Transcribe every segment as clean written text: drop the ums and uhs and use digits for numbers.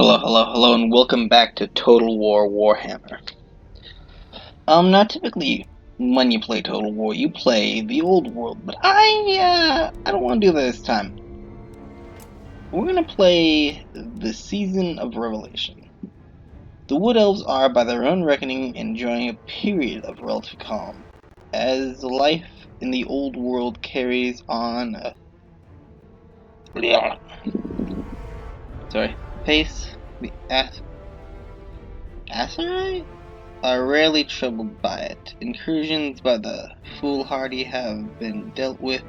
Hello, and welcome back to Total War Warhammer. Now typically when you play Total War, you play the old world, but I don't want to do that this time. We're gonna play the Season of Revelation. The Wood Elves are, by their own reckoning, enjoying a period of relative calm, as life in the old world carries on pace. The Acerite are rarely troubled by it. Incursions by the foolhardy have been dealt with.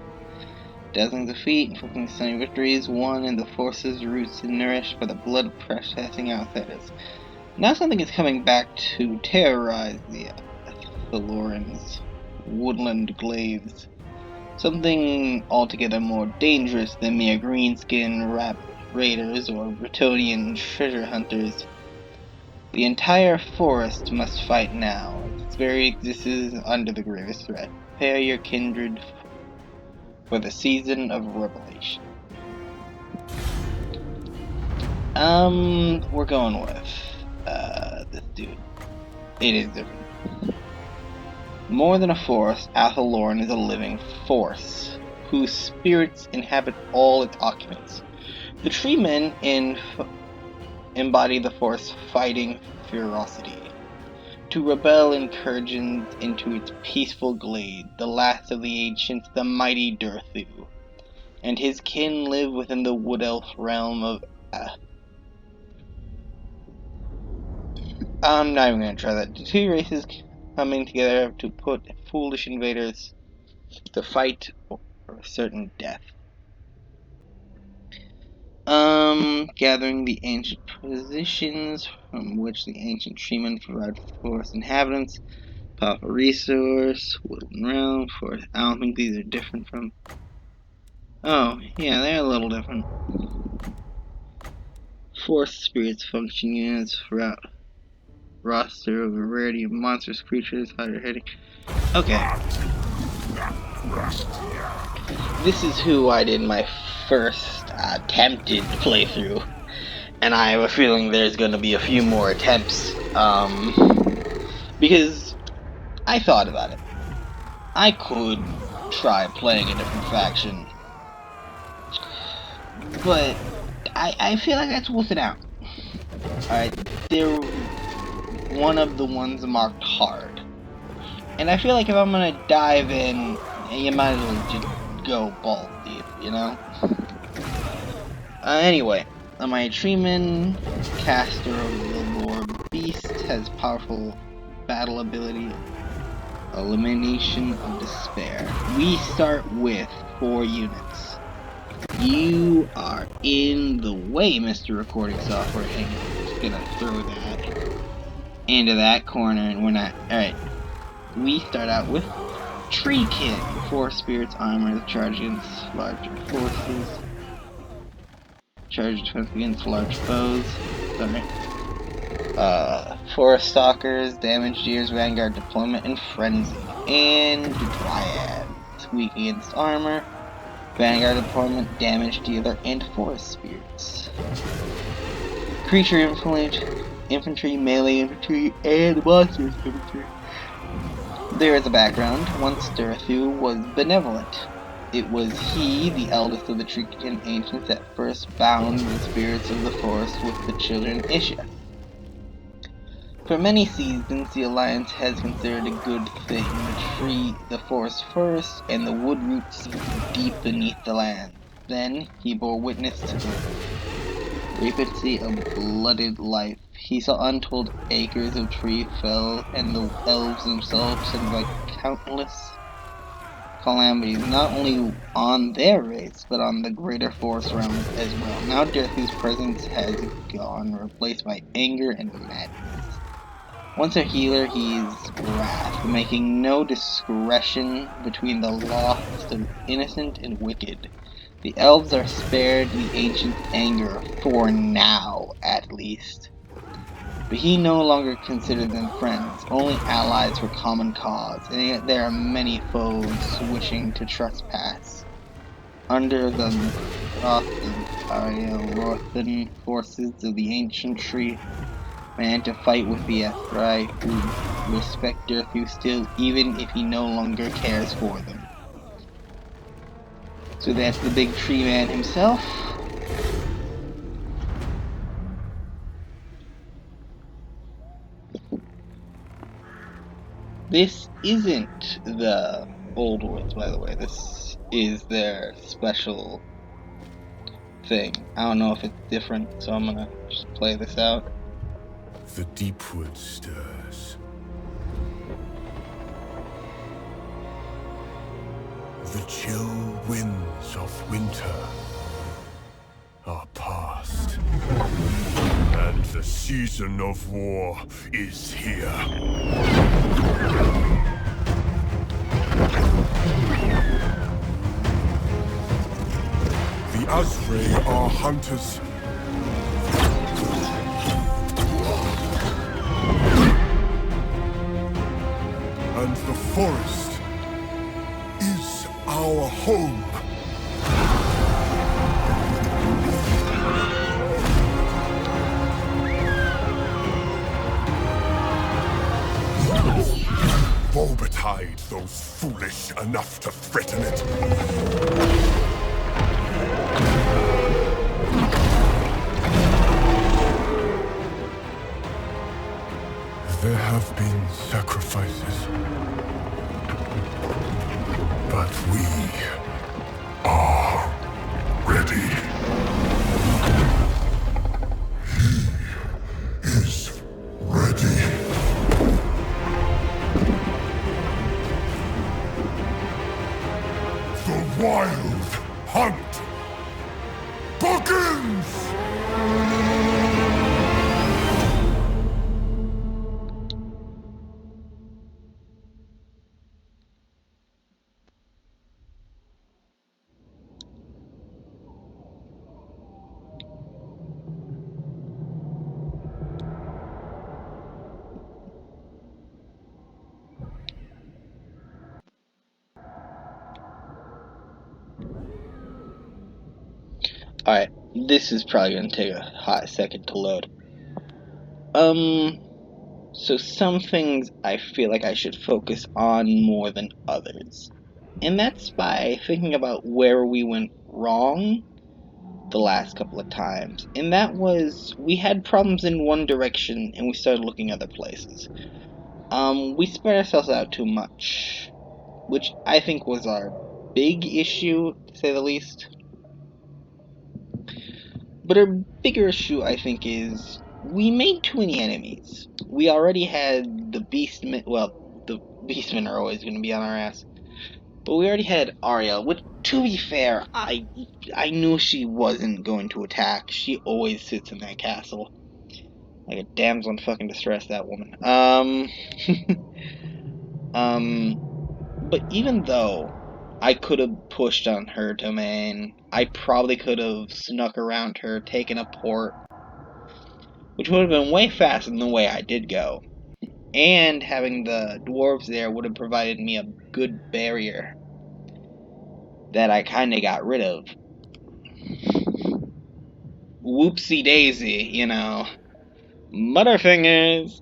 Dazzling defeat, inflicting stunning victories won, and the forces roots nourished by the blood of pressing outsiders. Now something is coming back to terrorize the Thalorans' woodland glades. Something altogether more dangerous than mere greenskin raiders or Bretonian treasure hunters. The entire forest must fight now, as its very existence is under the gravest threat. Prepare your kindred for the Season of Revelation. We're going with, this dude. It is different. More than a forest, Athaloran is a living force, whose spirits inhabit all its occupants. The tree men embody the forest's fighting ferocity. To rebel incursions into its peaceful glade, the last of the ancients, the mighty Durthu, and his kin live within the wood elf realm of I'm not even gonna try that. The two races coming together to put foolish invaders to fight for certain death. Gathering the ancient positions from which the ancient treemen provide forest inhabitants. Powerful resource, woodland realm, forest. I don't think these are different from. Oh, yeah, they're a little different. Forest spirits function units throughout roster of a variety of monstrous creatures, hard hitting. Okay. This is who I did my first attempted playthrough, and I have a feeling there's going to be a few more attempts, because I thought about it. I could try playing a different faction, but I feel like that's wolfing out. Alright, they're one of the ones marked hard. And I feel like if I'm gonna dive in, you might as well just go balls deep, you know? Anyway, my Treeman, caster of the Lord Beast, has powerful battle ability, Elimination of Despair. We start with 4 units. You are in the way, Mr. Recording Software. Hang on, I'm just gonna throw that into that corner, and we're not. Alright. We start out with Treekin. 4 spirits armor, charge against larger forces. Charge defense against large foes. Sorry. Forest Stalkers, Damage Deers, Vanguard Deployment, and Frenzy. And Dryad. Weak against armor. Vanguard Deployment, Damage Dealer, and Forest Spirits. Creature Infantry, Melee Infantry, and Monsters Infantry. There is a background. Once Durthu was benevolent. It was he, the eldest of the Treekin ancients, that first bound the spirits of the forest with the children Isha. For many seasons, the Alliance has considered a good thing the forest first, and the wood roots deep beneath the land. Then he bore witness to the rapancy of blooded life. He saw untold acres of tree fell, and the elves themselves invite countless calamities, not only on their race, but on the greater forest realm as well. Now Durthu's presence has gone, replaced by anger and madness. Once a healer, he's wrath, making no discretion between the lost of innocent and wicked. The elves are spared the ancient anger, for now, at least. But he no longer considered them friends, only allies for common cause, and yet there are many foes wishing to trespass under the Ariel forces of the ancientry man to fight with the Ethri, who respect Earthu still, even if he no longer cares for them. So that's the big tree man himself. This isn't the Old Woods, by the way. This is their special thing. I don't know if it's different, so I'm gonna just play this out. The deep wood stirs. The chill winds of winter are past. And the season of war is here. The Azrae are hunters. And the forest is our home. Woe betide those foolish enough to threaten it. There have been sacrifices, but we are ready. He is ready. The wild hunt begins! Alright, this is probably gonna take a hot second to load. So some things I feel like I should focus on more than others. And that's by thinking about where we went wrong the last couple of times. And that was, we had problems in one direction and we started looking other places. We spread ourselves out too much, which I think was our big issue, to say the least. But our bigger issue, I think, is we made too many enemies. We already had the Beastmen. Well, the Beastmen are always going to be on our ass. But we already had Ariel, which, to be fair, I knew she wasn't going to attack. She always sits in that castle. Like a damsel in fucking distress, that woman. But even though I could have pushed on her domain, I probably could have snuck around her, taken a port, which would have been way faster than the way I did go. And having the dwarves there would have provided me a good barrier that I kind of got rid of. Whoopsie daisy, you know. Butterfingers!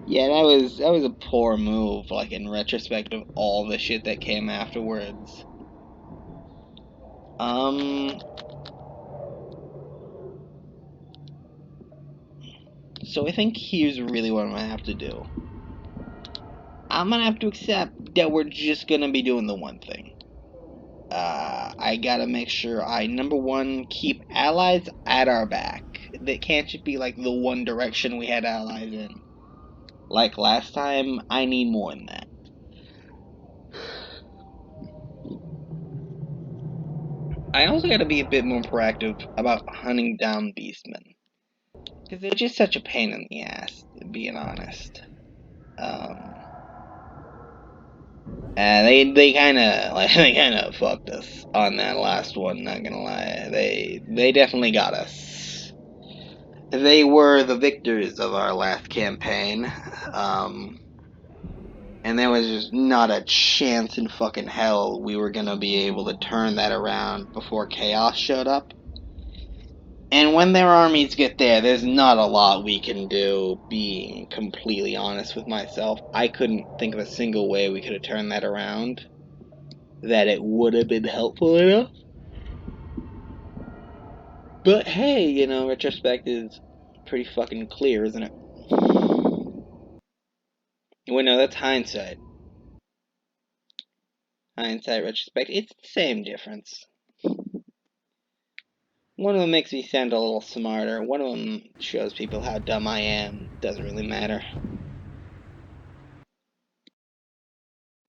Yeah, that was a poor move, like in retrospect of all the shit that came afterwards. So I think here's really what I'm gonna have to do. I'm gonna have to accept that we're just gonna be doing the one thing. I gotta make sure I, number one, keep allies at our back. That can't just be like the one direction we had allies in. Like last time, I need more than that. I also gotta be a bit more proactive about hunting down beastmen. Because they're just such a pain in the ass, being honest. And they kind of fucked us on that last one. Not gonna lie, they definitely got us. They were the victors of our last campaign, And there was just not a chance in fucking hell we were gonna be able to turn that around before chaos showed up. And when their armies get there, there's not a lot we can do, being completely honest with myself. I couldn't think of a single way we could have turned that around that it would have been helpful enough. But hey, you know, retrospect is pretty fucking clear, isn't it? Well, no, that's hindsight. Hindsight, retrospect, it's the same difference. One of them makes me sound a little smarter. One of them shows people how dumb I am. Doesn't really matter.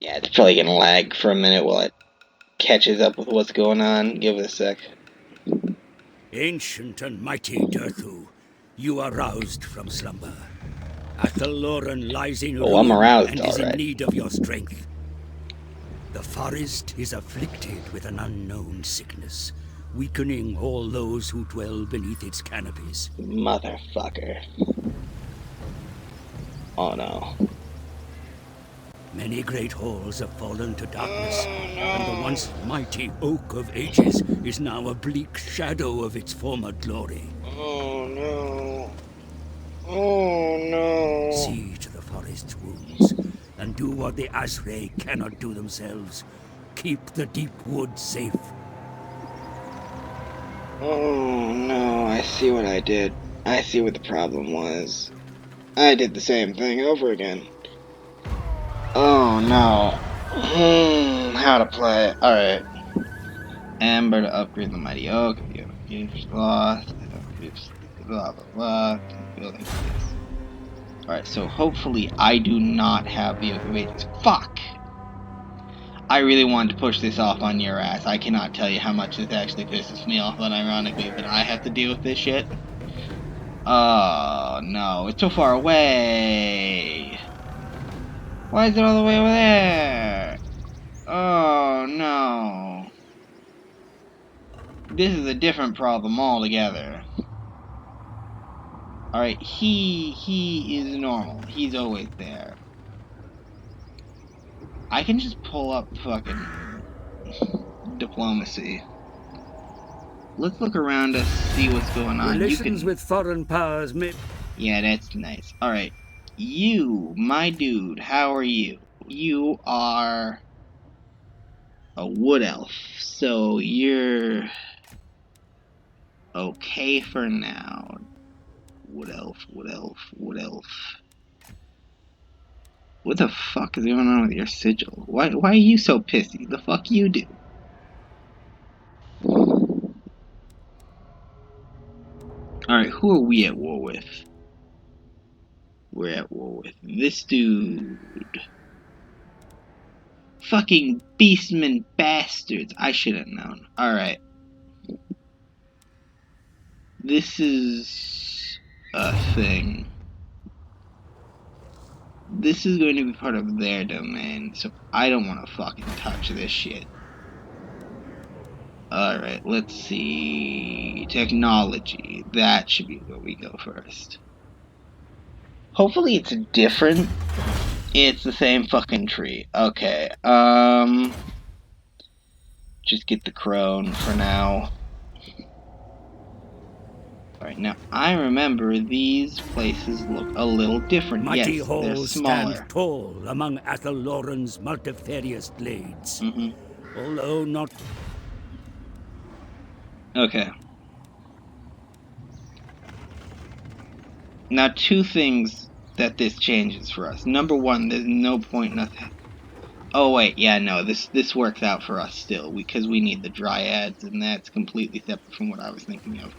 Yeah, it's probably gonna lag for a minute while it catches up with what's going on. Give it a sec. Ancient and mighty Durthu, you are roused from slumber. Athaloran lies in Oh, I'm ruin aroused, and is in alright. need of your strength. The forest is afflicted with an unknown sickness, weakening all those who dwell beneath its canopies. Motherfucker. Oh no. Many great halls have fallen to darkness, and the once mighty Oak of Ages is now a bleak shadow of its former glory. Oh no. Oh no. See to the forest's wounds, and do what the Asray cannot do themselves. Keep the deep wood safe. Oh no, I see what I did. I see what the problem was. I did the same thing over again. Oh no. How to play. Alright. Amber to upgrade the mighty oak. If you have a huge loss, blah blah blah. Building this. Alright, so hopefully I do not have the Oak of Ages. Fuck! I really wanted to push this off on your ass. I cannot tell you how much this actually pisses me off, unironically, that I have to deal with this shit. Oh, no. It's so far away. Why is it all the way over there? Oh, no. This is a different problem altogether. Alright, he is normal. He's always there. I can just pull up fucking diplomacy. Let's look around us, see what's going on. Relations with foreign powers may... Yeah, that's nice. Alright. You, my dude, how are you? You are a wood elf. So you're okay for now. Wood elf, wood elf, wood elf. What the fuck is going on with your sigil? Why are you so pissy? The fuck you do? Alright, who are we at war with? We're at war with this dude. Fucking beastmen bastards. I should have known. Alright. This is a thing. This is going to be part of their domain, so I don't want to fucking touch this shit. Alright, let's see. Technology. That should be where we go first. Hopefully it's different. It's the same fucking tree. Okay, just get the crone for now. Alright, now I remember these places look a little different. Mighty Yes, they're halls smaller. stand tall among Athaloran's multifarious glades. Although not... Okay. Now, two things that this changes for us. Number one, there's no point nothing. Oh wait, yeah, no, this works out for us still, because we need the dryads, and that's completely separate from what I was thinking of.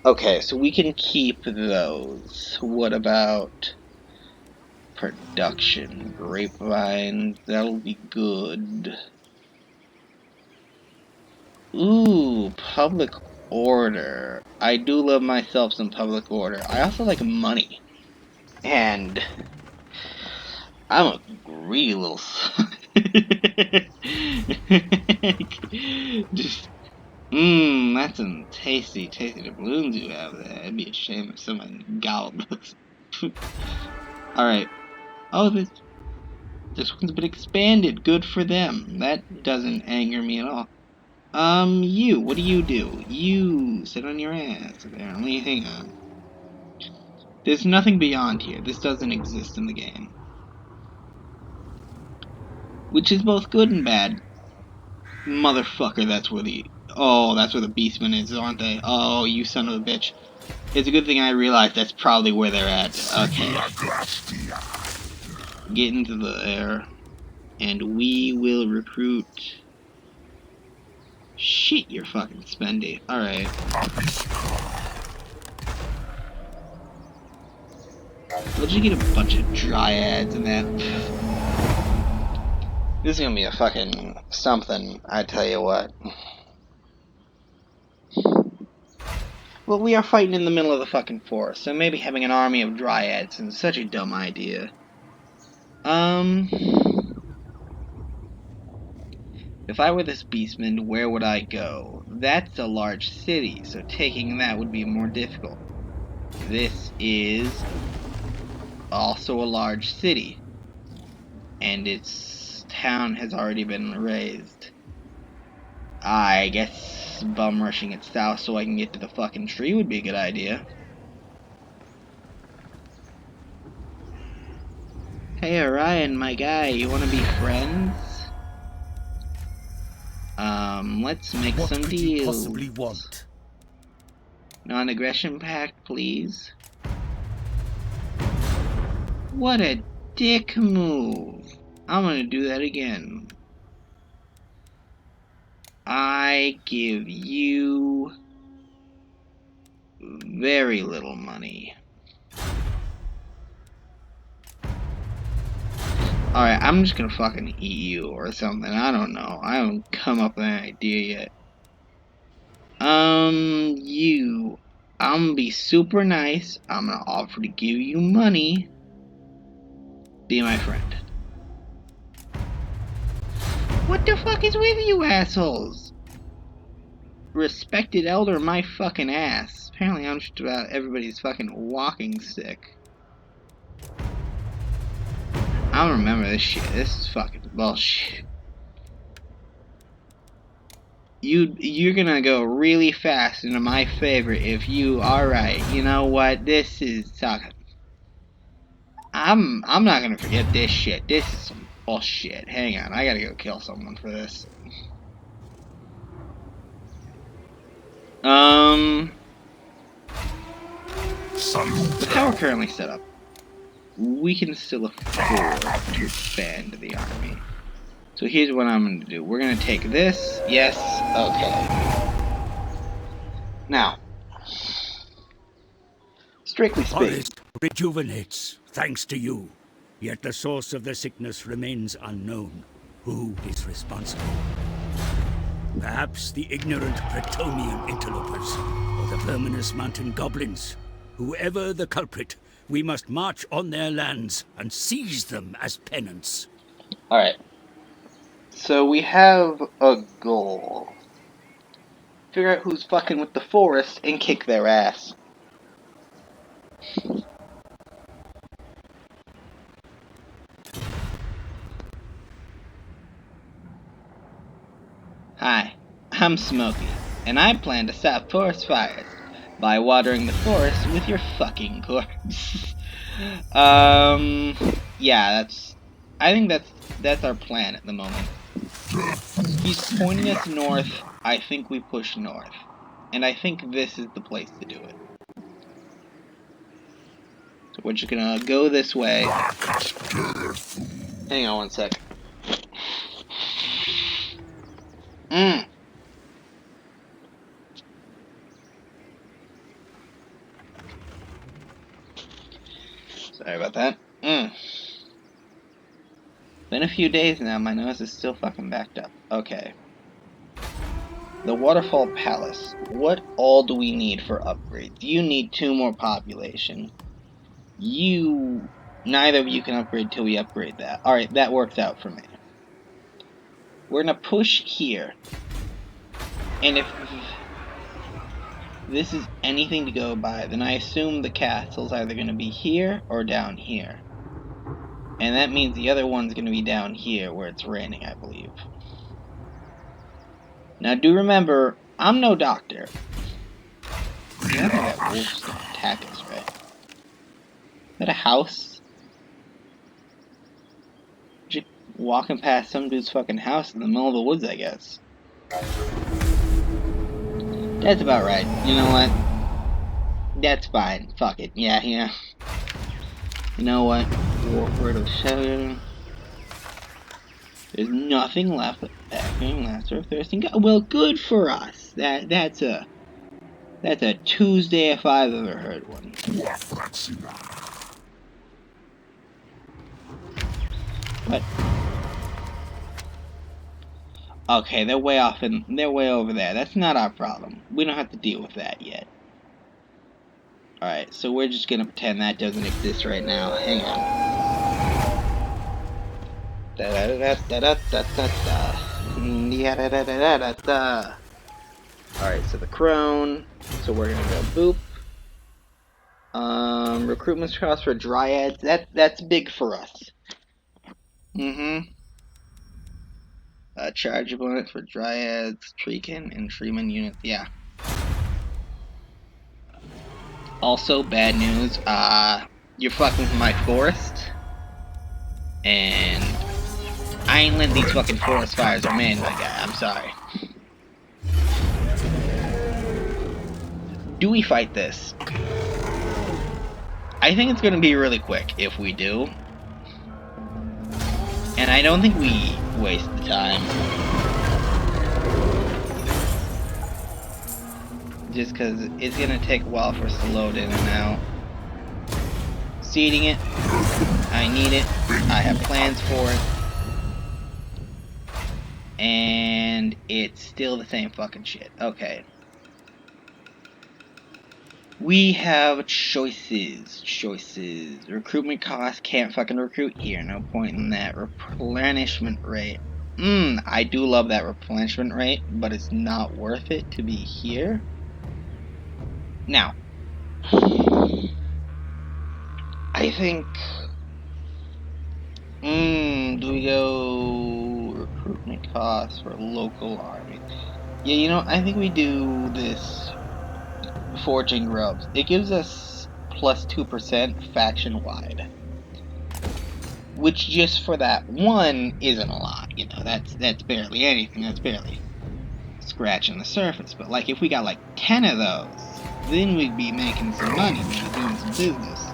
Okay, so we can keep those. What about production? Grapevines, that'll be good. Ooh, public order. I do love myself some public order. I also like money. And I'm a greedy little son. Just, that's some tasty, tasty doubloons you have there. It'd be a shame if someone gobbled those. Alright. Oh, this... This one's been expanded. Good for them. That doesn't anger me at all. You, what do? You sit on your ass, apparently. Hang on. There's nothing beyond here. This doesn't exist in the game. Which is both good and bad. Motherfucker, that's where the... Oh, that's where the Beastmen is, aren't they? Oh, you son of a bitch. It's a good thing I realized that's probably where they're at. Okay. Get into the air. And we will recruit... Shit, you're fucking spendy. Alright. We'll just get a bunch of dryads and that. This is gonna be a fucking something, I tell you what. Well, we are fighting in the middle of the fucking forest, so maybe having an army of dryads is such a dumb idea. If I were this beastman, where would I go? That's a large city, so taking that would be more difficult. This is also a large city, and its town has already been razed. I guess bum rushing it south so I can get to the fucking tree would be a good idea. Hey Orion, my guy, you wanna be friends? Let's make some deals. What could you possibly want? Non-aggression pact, please. What a dick move. I'm gonna do that again. I give you very little money. Alright, I'm just gonna fucking eat you or something. I don't know. I haven't come up with an idea yet. I'm gonna be super nice. I'm gonna offer to give you money. Be my friend. What the fuck is with you assholes? Respected elder my fucking ass. Apparently I'm just about everybody's fucking walking stick. I don't remember this shit. This is fucking bullshit. You're gonna go really fast into my favor if you... Alright, you know what? This is sucking. I'm not gonna forget this shit. This is some bullshit. Hang on, I gotta go kill someone for this. With how we're currently set up, we can still afford to expand the army. So here's what I'm gonna do. We're gonna take this. Yes. Okay. Now, strictly speaking, Forest rejuvenates, thanks to you. Yet the source of the sickness remains unknown. Who is responsible? Perhaps the ignorant Bretonian interlopers, or the verminous mountain goblins. Whoever the culprit, we must march on their lands and seize them as penance. Alright. So we have a goal. Figure out who's fucking with the forest and kick their ass. Hi, I'm Smokey, and I plan to stop forest fires by watering the forest with your fucking corpse. Yeah, I think that's our plan at the moment. He's pointing us north. I think we push north. And I think this is the place to do it. So we're just gonna go this way. Hang on one sec. Sorry about that. Been a few days now, my nose is still fucking backed up. Okay. The Waterfall Palace. What all do we need for upgrades? You need 2 more population. Neither of you can upgrade till we upgrade that. Alright, that works out for me. We're gonna push here. And if this is anything to go by, then I assume the castle's either gonna be here or down here. And that means the other one's going to be down here where it's raining, I believe. Now, do remember, I'm no doctor. Nothing that wolves can attack us, right? Is that a house? Just walking past some dude's fucking house in the middle of the woods, I guess. That's about right. You know what? That's fine. Fuck it. Yeah. You know what? Word of seven. There's nothing left but packing, lesser, thirsting. Well, good for us. That's a Tuesday if I've ever heard one. What? Okay, they're way over there. That's not our problem. We don't have to deal with that yet. Alright, so we're just gonna pretend that doesn't exist right now. Hang on. Alright, so the crone. So we're gonna go boop. Recruitment costs for dryads. That's big for us. Chargeable units for dryads, treekin, and treeman units. Yeah. Also, bad news. You're fucking with my forest, and I ain't letting these fucking forest fires remain, my guy. I'm sorry. Do we fight this? I think it's gonna be really quick if we do. And I don't think we waste the time. Just because it's gonna take a while for us to load in and out. Seeding it. I need it. I have plans for it. And it's still the same fucking shit. Okay. We have choices. Recruitment cost, can't fucking recruit here. No point in that. Replenishment rate. I do love that replenishment rate, but it's not worth it to be here. Now, I think... do we go recruitment costs for local army? Yeah, you know, I think we do this forging grubs. It gives us plus 2% faction-wide. Which just for that one isn't a lot, you know, that's barely anything, that's barely scratching the surface. But like if we got like 10 of those, then we'd be making some money, we'd be doing some business.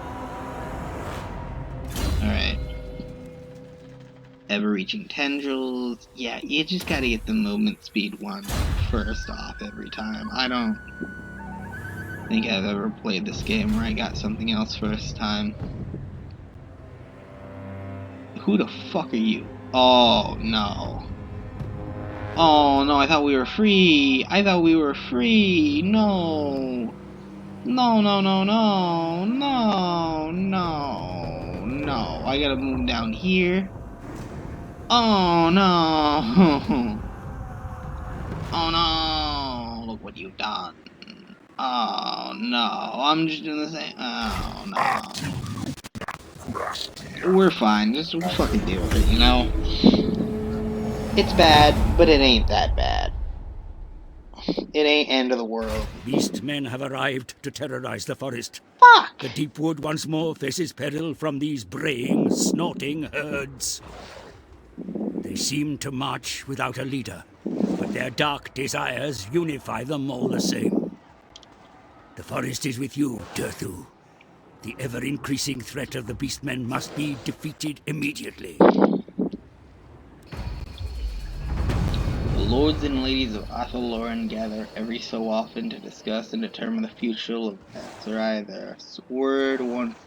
Alright. Ever-reaching tendrils. Yeah, you just gotta get the movement speed one first off every time. I don't think I've ever played this game where I got something else first time. Who the fuck are you? Oh, no. Oh, no, I thought we were free. No. No. I gotta move down here. Oh, no. Oh, no. Look what you've done. Oh, no. I'm just doing the same. Oh, no. We're fine. We'll fucking deal with it, you know? It's bad, but it ain't that bad. It ain't end of the world. Beast men have arrived to terrorize the forest. Fuck! The deep wood once more faces peril from these braying, snorting herds. They seem to march without a leader, but their dark desires unify them all the same. The forest is with you, Durthu. The ever-increasing threat of the beastmen must be defeated immediately. The lords and ladies of Athaloran gather every so often to discuss and determine the future of Azerai. Their sword once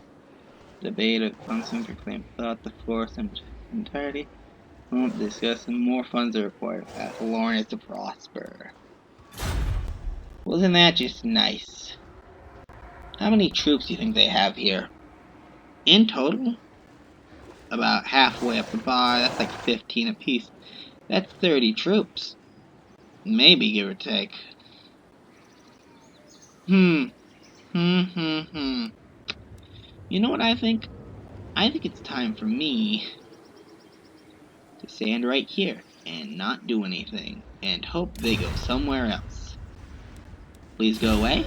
debate of constant proclaimed thought the force in entirety. Won't discuss and more funds are required. Athaloran is to prosper. Wasn't that just nice? How many troops do you think they have here? In total? About halfway up the bar, that's like 15 apiece. That's 30 troops. Maybe, give or take. You know what I think? I think it's time for me to stand right here and not do anything and hope they go somewhere else. Please go away.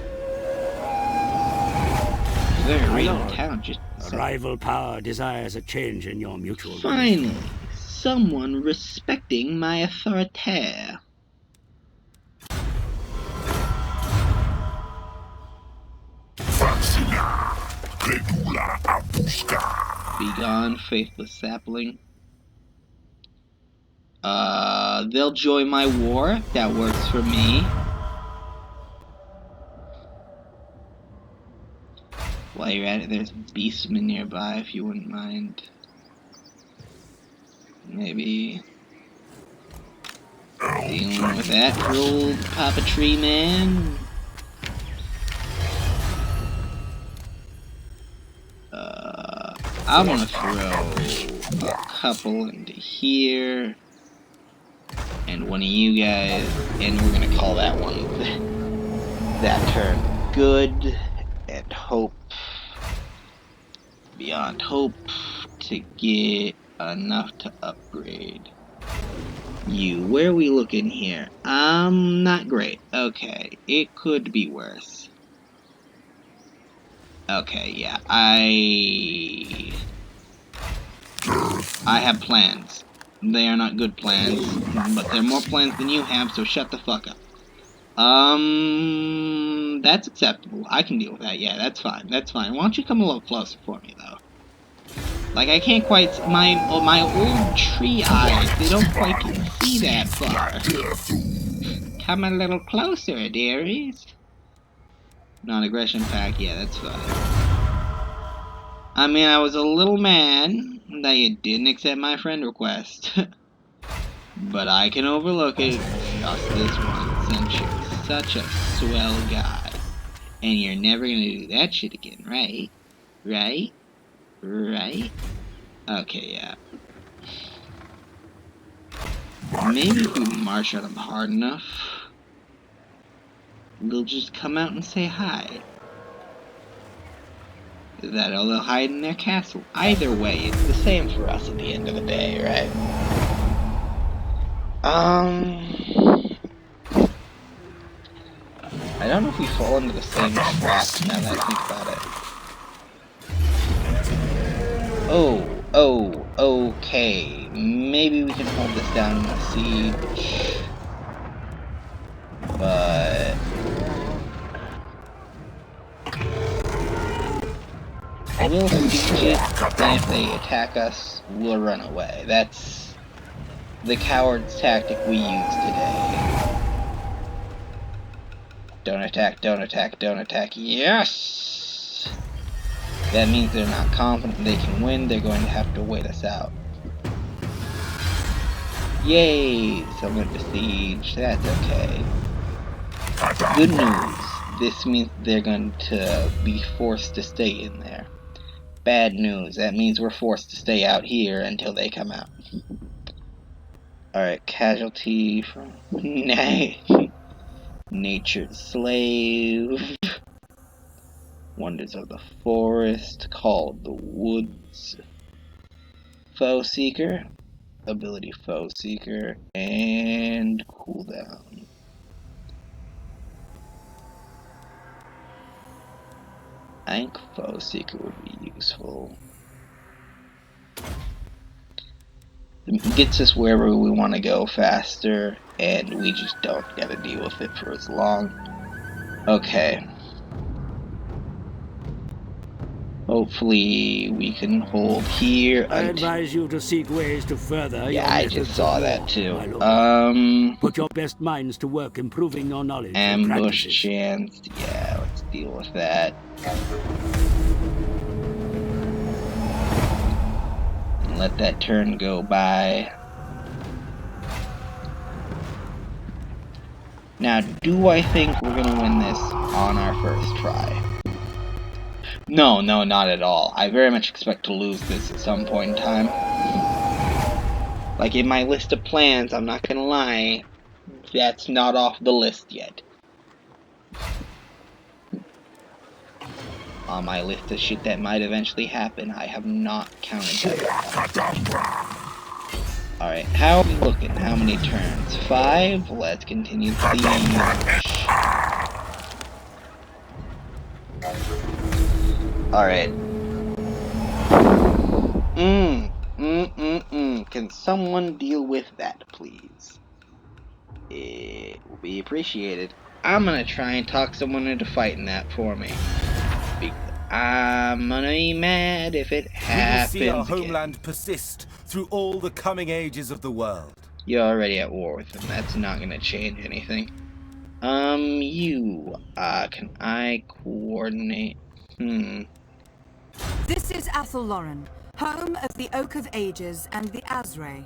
Very random town, just A rival power desires a change in your mutual finally, relationship. someone respecting my authority. Fascina, credula a buscar. Begone, faithless sapling. They'll join my war. That works for me. While you're at it, there's a beastman nearby, if you wouldn't mind. Maybe dealing with that for old Papa Tree Man. I'm gonna throw a couple into here, and one of you guys, and we're gonna call that one that turn good, and hope beyond hope to get enough to upgrade you. Where are we looking here? Not great. Okay, it could be worse. Okay, yeah, I have plans. They are not good plans, but they're more plans than you have, so shut the fuck up. That's acceptable. I can deal with that. Yeah, that's fine. That's fine. Why don't you come a little closer for me, though? Like, I can't quite... My old tree eyes, they don't quite see that far. Come a little closer, dearies. Non-aggression pack. Yeah, that's fine. I mean, I was a little mad that you didn't accept my friend request. But I can overlook it just this once, since you're such a swell guy. And you're never gonna do that shit again, right? Right? Right? Okay, yeah. Maybe if we march at them hard enough, they'll just come out and say hi. That or they'll hide in their castle. Either way, it's the same for us at the end of the day, right? I don't know if we fall into the same trap now that I think about it. Okay. Maybe we can hold this down in the siege. But we'll siege it, then if they attack us, we'll run away. That's the coward's tactic we use today. Don't attack, don't attack, don't attack. Yes! That means they're not confident they can win. They're going to have to wait us out. Yay! Someone besieged. That's okay. Good news. This means they're going to be forced to stay in there. Bad news. That means we're forced to stay out here until they come out. Alright, casualty from... Nature's slave. Wonders of the forest, called the woods. Foe seeker, ability foe seeker, and cooldown. I think foe seeker would be useful. It gets us wherever we want to go faster, and we just don't gotta deal with it for as long. Okay. Hopefully we can hold here. I advise you to seek ways to further your I methods just saw of that war, too. my lord. Put your best minds to work improving your knowledge and Ambush practices. chance. Yeah, let's deal with that. And let that turn go by. Now, do I think we're gonna win this on our first try? No, not at all. I very much expect to lose this at some point in time. Like in my list of plans, I'm not gonna lie, that's not off the list yet. on my list of shit that might eventually happen. I have not counted that. Alright, how are we looking? How many turns? 5? Let's continue the siege. Alright. Can someone deal with that, please? It will be appreciated. I'm gonna try and talk someone into fighting that for me. I'm gonna be mad if it happens We will see our again. homeland persist through all the coming ages of the world. You're already at war with them. That's not gonna change anything. Can I coordinate? This is Athelloren, home of the Oak of Ages and the Azray.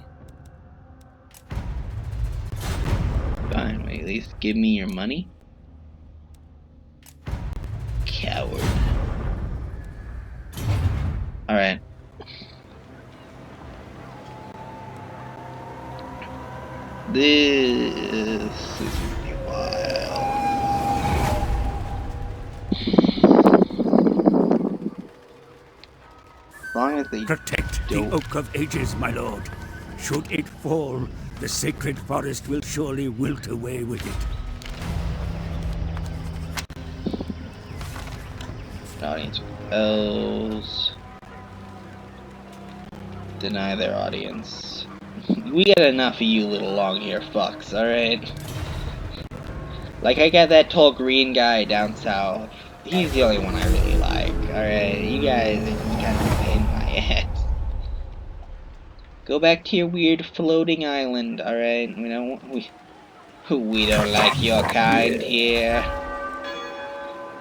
Fine, wait, at least give me your money. Coward. Alright. This is gonna be wild. As long as they Protect the Oak of Ages, my lord. Should it fall, the sacred forest will surely wilt away with it. Audience with elves. Deny their audience. We get enough of you little long hair fucks, alright? Like, I got that tall green guy down south. He's the only one I really like, alright? You guys are just kind of a pain in my ass. Go back to your weird floating island, alright? We don't like your kind here.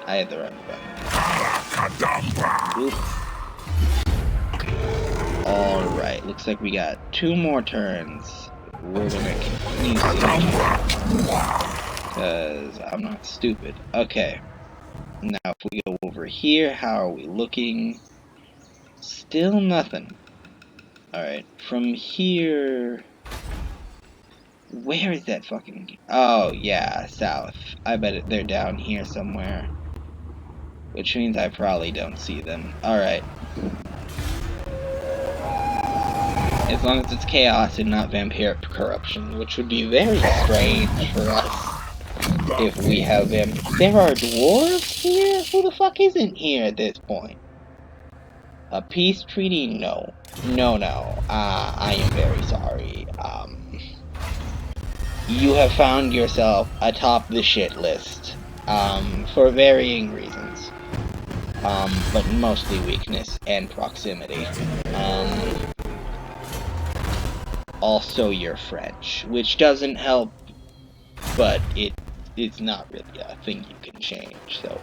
I had the wrong button. Oop. Alright, looks like we got 2 more turns. We're gonna continue because I'm not stupid. Okay. Now if we go over here, how are we looking? Still nothing. Alright, from here... Where is that fucking... Oh, yeah, south. I bet they're down here somewhere. Which means I probably don't see them. Alright. As long as it's chaos and not vampiric corruption, which would be very strange for us if we have them. There are dwarves here? Who the fuck isn't here at this point? A peace treaty? No. No. I am very sorry. You have found yourself atop the shit list. For varying reasons. But mostly weakness and proximity. Also, you're French, which doesn't help, but it's not really a thing you can change, so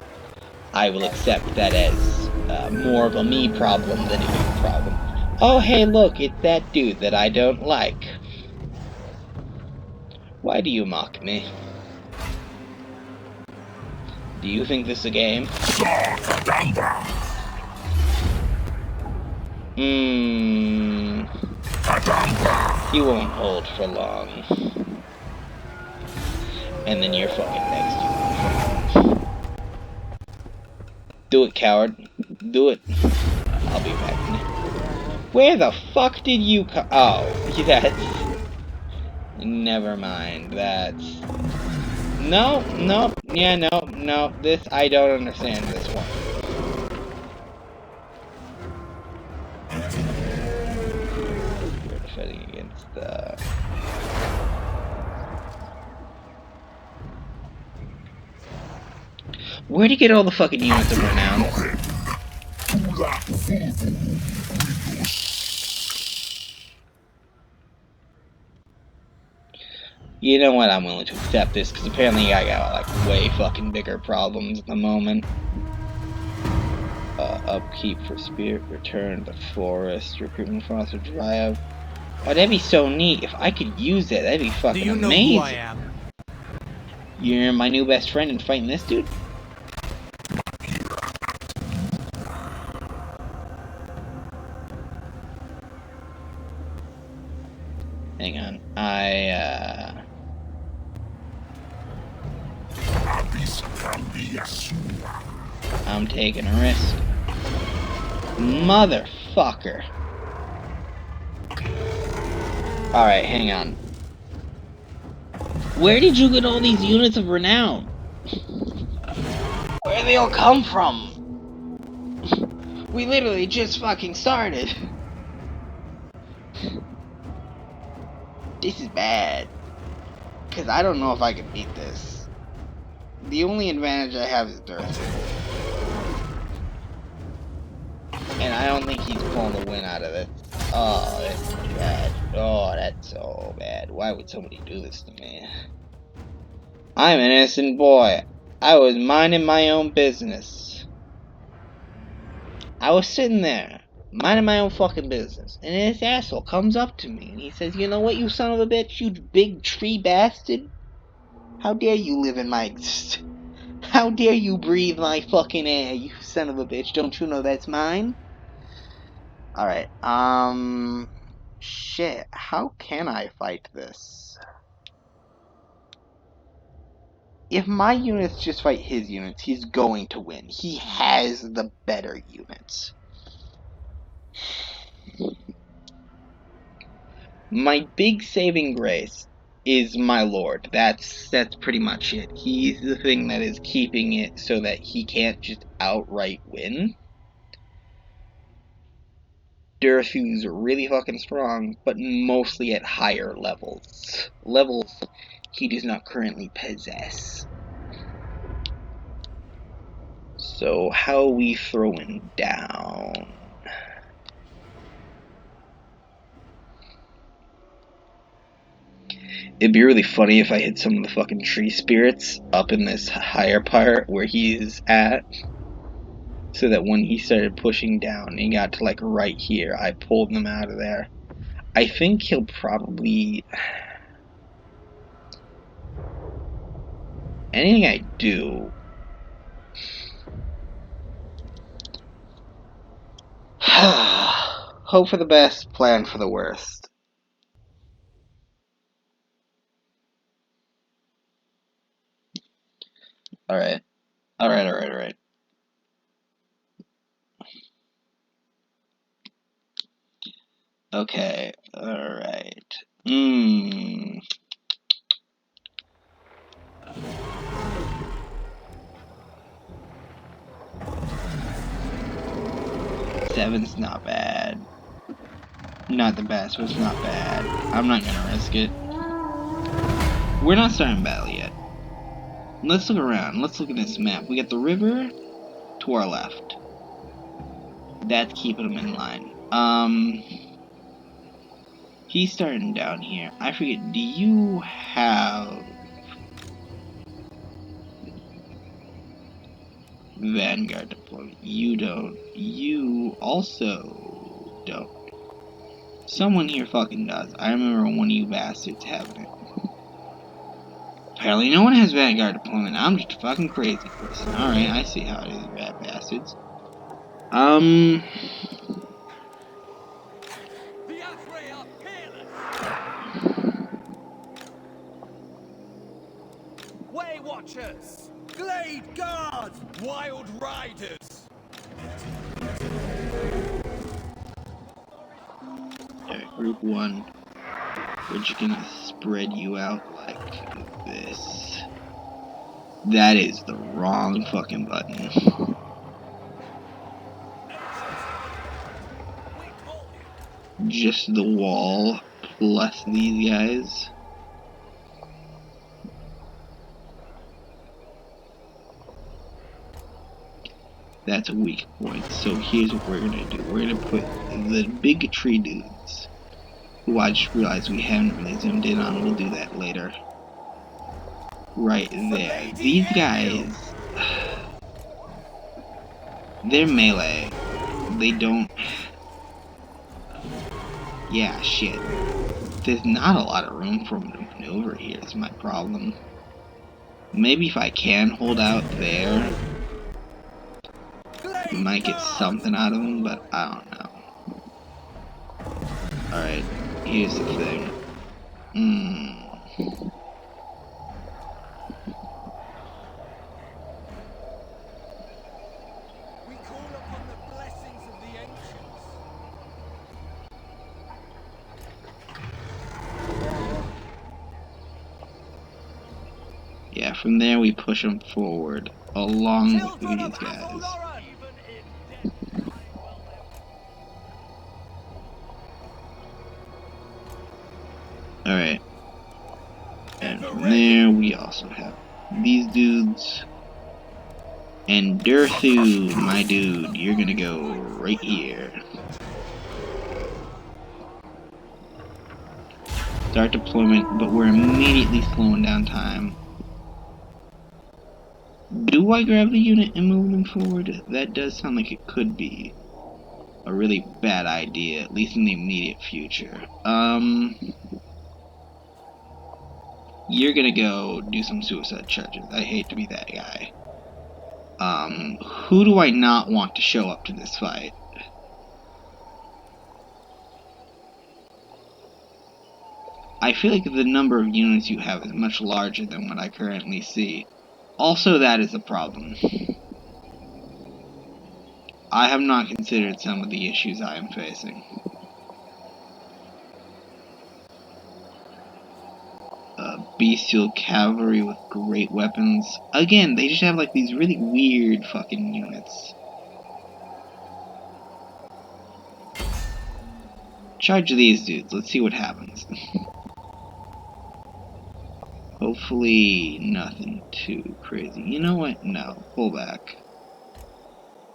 I will accept that as more of a me problem than a you problem. Oh, hey, look, it's that dude that I don't like. Why do you mock me? Do you think this is a game? You won't hold for long. And then you're fucking next. Do it, coward. Do it. I'll be back. Where the fuck did you come? Oh, that's... Never mind. That's... No. Yeah, no. This, I don't understand this one. We're defending against the... Where'd he get all the fucking units of renown? You know what, I'm willing to accept this, because apparently I got, like, way fucking bigger problems at the moment. Upkeep for spirit, return to forest, recruitment foster dryad. Oh, that'd be so neat. If I could use that, that'd be fucking amazing. Do you know who I am? You're my new best friend and fighting this dude? Hang on, I'm taking a risk. Motherfucker. Alright, hang on. Where did you get all these units of renown? Where did they all come from? We literally just fucking started. This is bad. Because I don't know if I can beat this. The only advantage I have is Durst. And I don't think he's pulling the win out of this. Oh, that's bad. Oh, that's so bad. Why would somebody do this to me? I'm an innocent boy. I was minding my own business. I was sitting there, minding my own fucking business. And this asshole comes up to me and he says, "You know what, you son of a bitch, you big tree bastard? How dare you live in my How dare you breathe my fucking air, you son of a bitch? Don't you know that's mine?" Alright, shit, how can I fight this? If my units just fight his units, he's going to win. He has the better units. My big saving grace is my lord. That's pretty much it. He's the thing that is keeping it so that he can't just outright win. Durasu's really fucking strong, but mostly at higher levels. Levels he does not currently possess. So how are we throwing down? It'd be really funny if I hit some of the fucking tree spirits up in this higher part where he's at. So that when he started pushing down and he got to like right here, I pulled them out of there. I think he'll probably... Anything I do... Hope for the best, plan for the worst. Alright. Alright. Okay, alright. Seven's not bad. Not the best, but it's not bad. I'm not gonna risk it. We're not starting battle yet. Let's look around. Let's look at this map. We got the river to our left. That's keeping him in line. He's starting down here. I forget, do you have Vanguard deployment? You don't. You also don't. Someone here fucking does. I remember one of you bastards having it. Apparently no one has Vanguard deployment. I'm just a fucking crazy person. Alright, I see how it is, rat bastards. Way Watchers! Glade Guards! Wild Riders! Alright, group 1. We're just gonna spread you out like this. That is the wrong fucking button. Just the wall plus these guys. That's a weak point. So here's what we're gonna do. We're gonna put the big tree dudes, who I just realized we haven't really zoomed in on. We'll do that later. Right there. These guys, they're melee. They don't... Yeah, shit. There's not a lot of room for them to maneuver here is my problem. Maybe if I can hold out there, we might get something out of them, but I don't know. Alright, here's the thing. Yeah, from there we push them forward, along with these guys. Alright. And from there we also have these dudes. And Durthu, my dude, you're gonna go right here. Start deployment, but we're immediately slowing down time. Do I grab the unit and move them forward? That does sound like it could be a really bad idea, at least in the immediate future. You're gonna go do some suicide charges. I hate to be that guy. Who do I not want to show up to this fight? I feel like the number of units you have is much larger than what I currently see. Also, that is a problem. I have not considered some of the issues I am facing. Bestial cavalry with great weapons. Again, they just have like these really weird fucking units. Charge these dudes. Let's see what happens. Hopefully nothing too crazy. You know what? No. Pull back.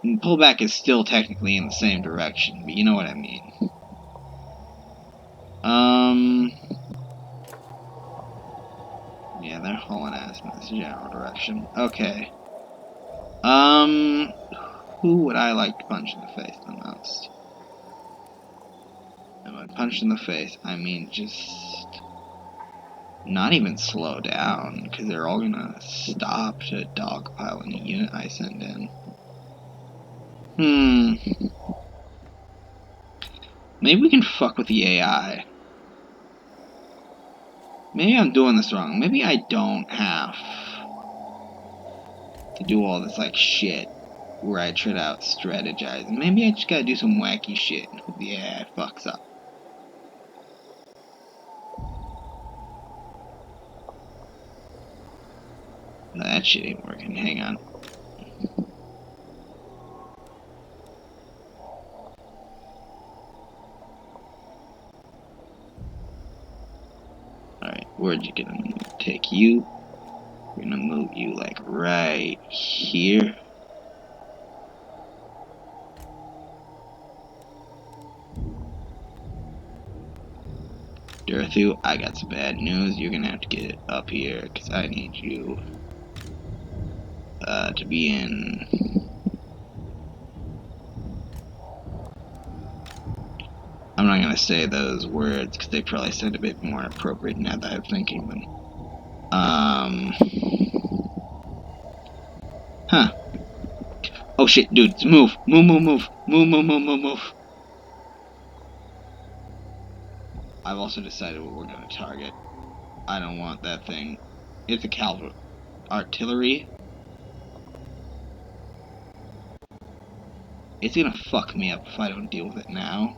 Pullback is still technically in the same direction, but you know what I mean. Yeah, they're hauling ass in this general direction. Okay. Who would I like to punch in the face the most? And by punch in the face, I mean just not even slow down, because they're all gonna stop to dogpile any unit I send in. Maybe we can fuck with the AI. Maybe I'm doing this wrong. Maybe I don't have to do all this, like, shit where I try to strategize. Maybe I just gotta do some wacky shit and hope the AI fucks up. No, that shit ain't working. Hang on. Alright, where'd you gonna take you? We're gonna move you, like, right here. Durthu, I got some bad news. You're gonna have to get up here, because I need you to be in. I'm not gonna say those words, because they probably sound a bit more appropriate now that I'm thinking them. Huh. Oh shit, dude, move. Move, move, move. Move, move, move, move, move. I've also decided what we're gonna target. I don't want that thing. It's a cavalry. Artillery? It's gonna fuck me up if I don't deal with it now.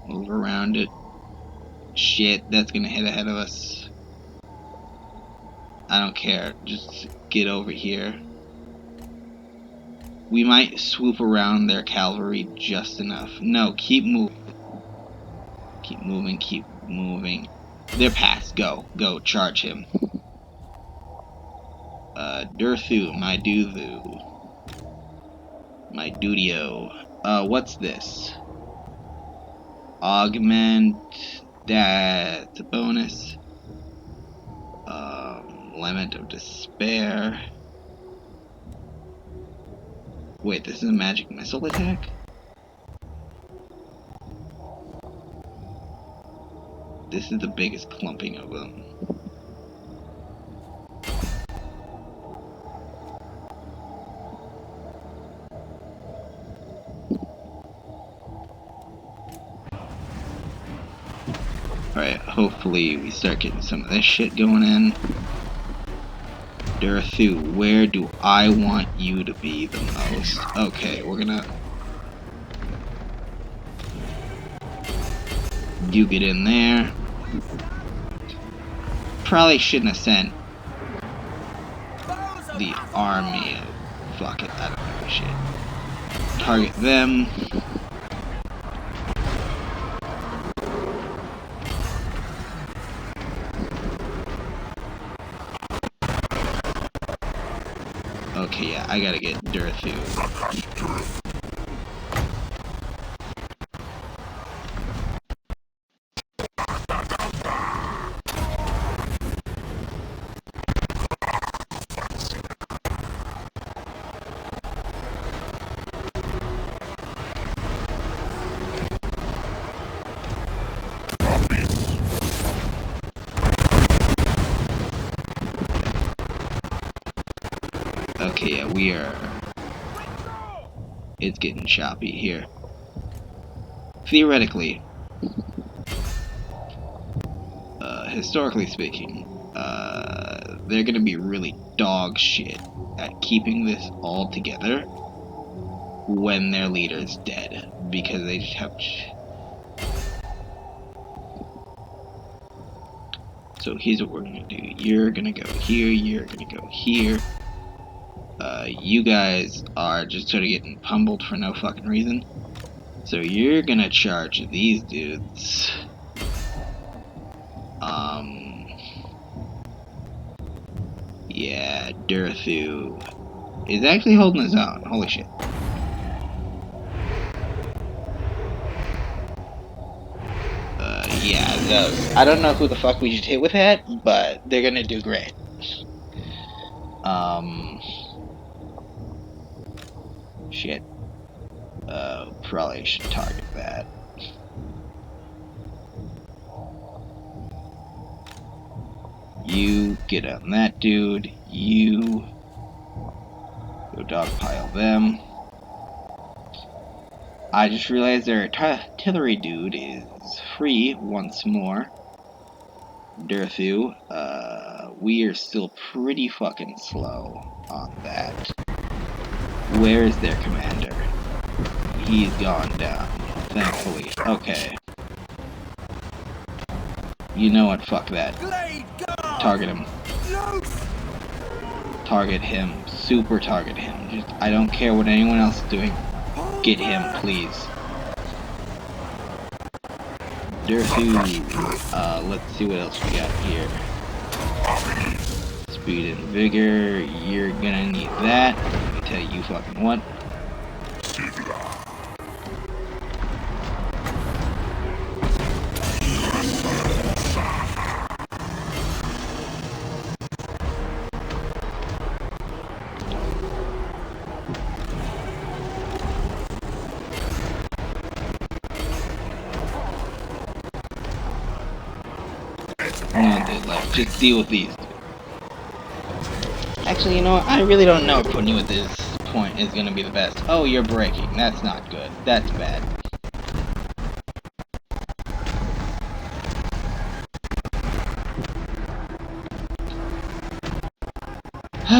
Move around it. Shit, that's gonna hit ahead of us. I don't care. Just get over here. We might swoop around their cavalry just enough. No, keep moving. Keep moving, keep moving. They're past. Go. Go. Charge him. Durthu, my Duthu. My Dudio. What's this? Augment. That's a bonus. Lament of Despair. Wait, this is a magic missile attack? This is the biggest clumping of them. Alright, hopefully we start getting some of this shit going in. Durathu, where do I want you to be the most? Okay, we're gonna... You get in there. Probably shouldn't have sent the army. Fuck it, I don't give a shit. Target them. Okay, yeah, I gotta get Durathu. Okay, yeah, we are... It's getting choppy here. Theoretically, historically speaking, they're gonna be really dog shit at keeping this all together when their leader's dead, because they just have... So here's what we're gonna do. You're gonna go here, you're gonna go here. You guys are just sort of getting pummeled for no fucking reason. So you're gonna charge these dudes. Yeah, Durathu is actually holding his own. Holy shit. Yeah, those. I don't know who the fuck we should hit with that, but they're gonna do great. Shit. Probably should target that. You get on that dude. You go dogpile them. I just realized their artillery dude is free once more. Durathu, we are still pretty fucking slow on that. Where is their commander? He's gone down, thankfully. Okay. You know what? Fuck that. Target him. Target him. Super target him. Just, I don't care what anyone else is doing. Get him, please. Durathu. Let's see what else we got here. Speed and vigor. You're gonna need that. Let me tell you fucking what. No, dude, like, just deal with these. Actually, you know what? I really don't know if putting you at this point is gonna be the best. Oh, you're breaking. That's not good. That's bad.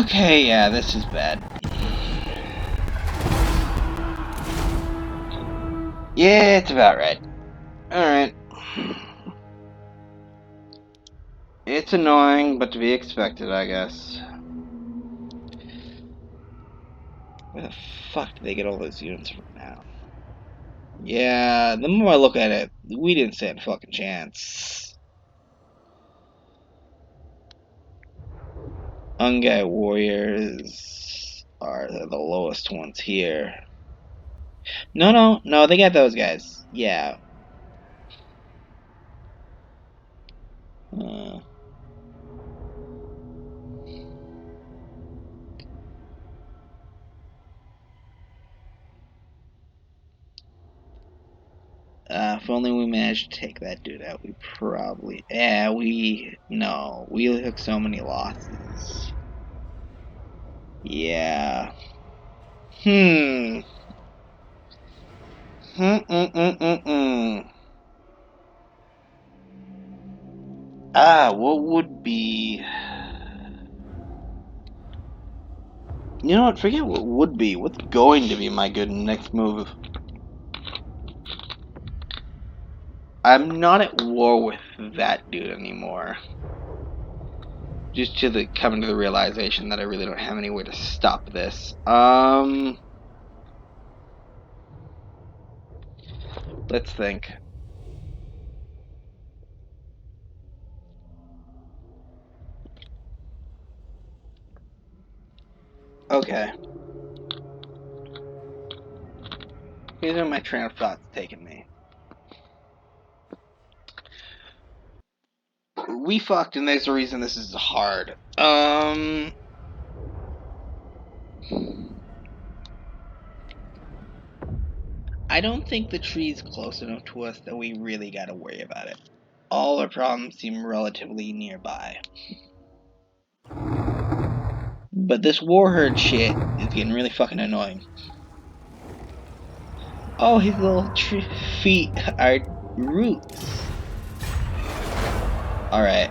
Okay, yeah, this is bad. Yeah, it's about right. Alright. It's annoying, but to be expected, I guess. Where the fuck did they get all those units from now? Yeah, the more I look at it, we didn't stand a fucking chance. Ungai warriors are the lowest ones here. No, they got those guys. Yeah. If only we managed to take that dude out, we probably... Yeah, No, we took so many losses. Yeah. Hmm. What would be... You know what? Forget what would be. What's going to be my good next move? I'm not at war with that dude anymore. Just coming to the realization that I really don't have any way to stop this. Let's think. Okay. Here's where my train of thought's taking me. We fucked, and there's a reason this is hard. I don't think the tree's close enough to us that we really gotta worry about it. All our problems seem relatively nearby. But this warherd shit is getting really fucking annoying. Oh, his little feet are roots. Alright,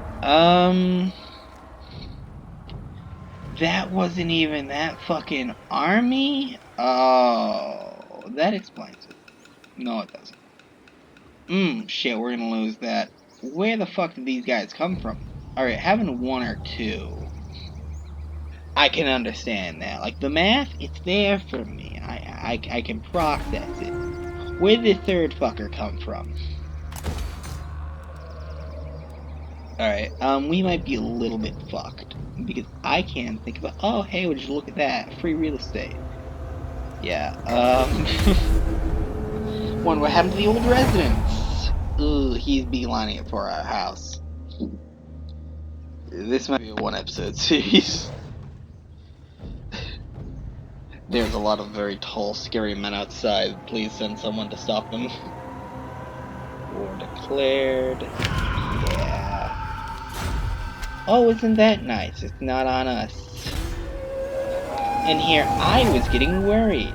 that wasn't even that fucking army? Oh, that explains it. No, it doesn't. Shit, we're gonna lose that. Where the fuck did these guys come from? Alright, having one or two, I can understand that. Like, the math, it's there for me. I can process it. Where did the third fucker come from? Alright, we might be a little bit fucked. Because I can't think about, oh, hey, would you look at that? Free real estate. Yeah, Wonder what happened to the old residents? Ugh, he's beelining it for our house. This might be a one-episode series. There's a lot of very tall, scary men outside. Please send someone to stop them. War declared. Yeah. Oh, isn't that nice? It's not on us. And here I was getting worried.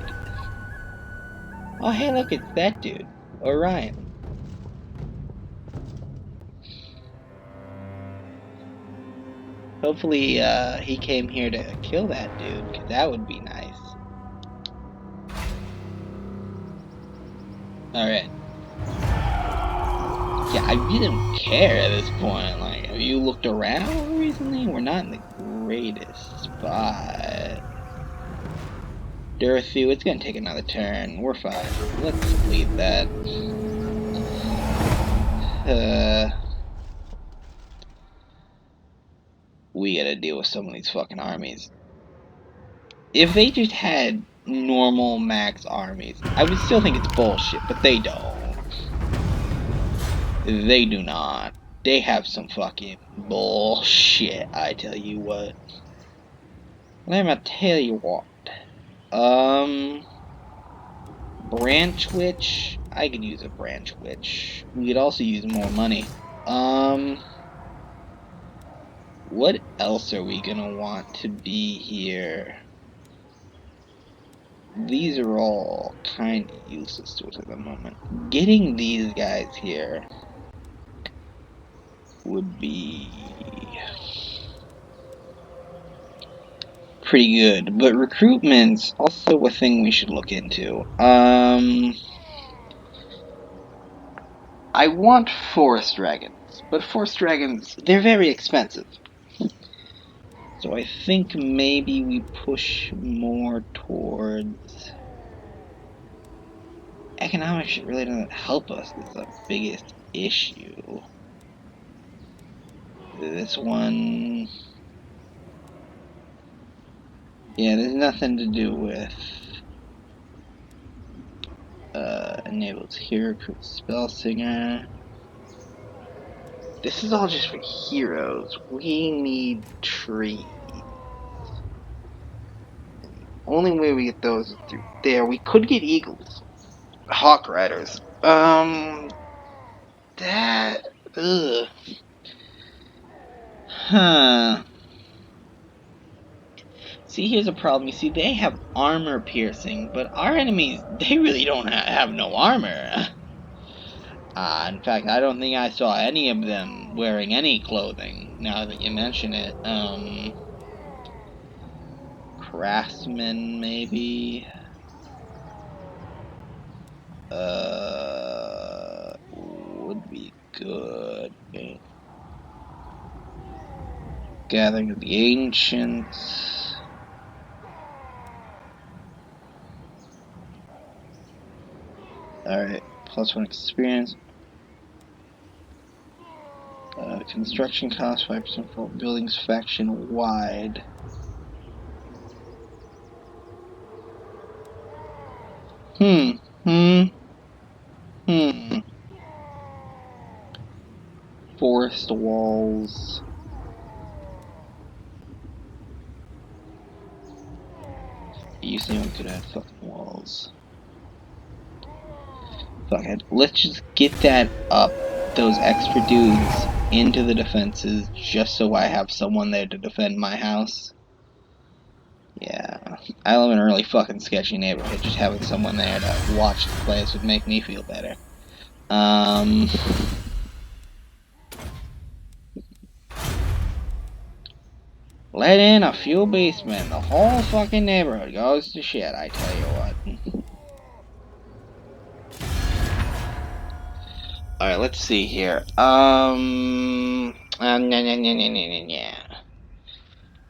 Oh, hey, look, it's that dude. Orion. Hopefully, he came here to kill that dude, because that would be nice. Alright. Yeah, I really don't care at this point. Like, have you looked around recently? We're not in the greatest spot. Dorothy, it's gonna take another turn. We're fine. Let's leave that. We gotta deal with some of these fucking armies. If they just had normal max armies, I would still think it's bullshit, but they don't. They do not. They have some fucking bullshit, I tell you what. Let me tell you what. Branch Witch. I could use a Branch Witch. We could also use more money. What else are we gonna want to be here? These are all kind of useless to us at the moment. Getting these guys here would be pretty good, but recruitment's also a thing we should look into. I want forest dragons, but forest dragons, they're very expensive. So I think maybe we push more towards economics. It really doesn't help us. This is the biggest issue. This one, yeah, there's nothing to do with enables hero recruit spell singer. This is all just for heroes. We need trees. Only way we get those is through there. We could get eagles. Hawk riders. That, ugh. Huh. See, here's a problem. You see, they have armor piercing, but our enemies, they really don't have no armor. In fact, I don't think I saw any of them wearing any clothing, now that you mention it. craftsman, maybe. Would be good. Gathering of the Ancients. Alright, +1 experience. Construction cost 5% for buildings faction wide. Forest walls. You say we could add fucking walls. Fuck it. Let's just get that up, those extra dudes, into the defenses, just so I have someone there to defend my house. Yeah. I live in a really fucking sketchy neighborhood. Just having someone there to watch the place would make me feel better. Let in a few beastmen. The whole fucking neighborhood goes to shit, I tell you what. Alright, let's see here.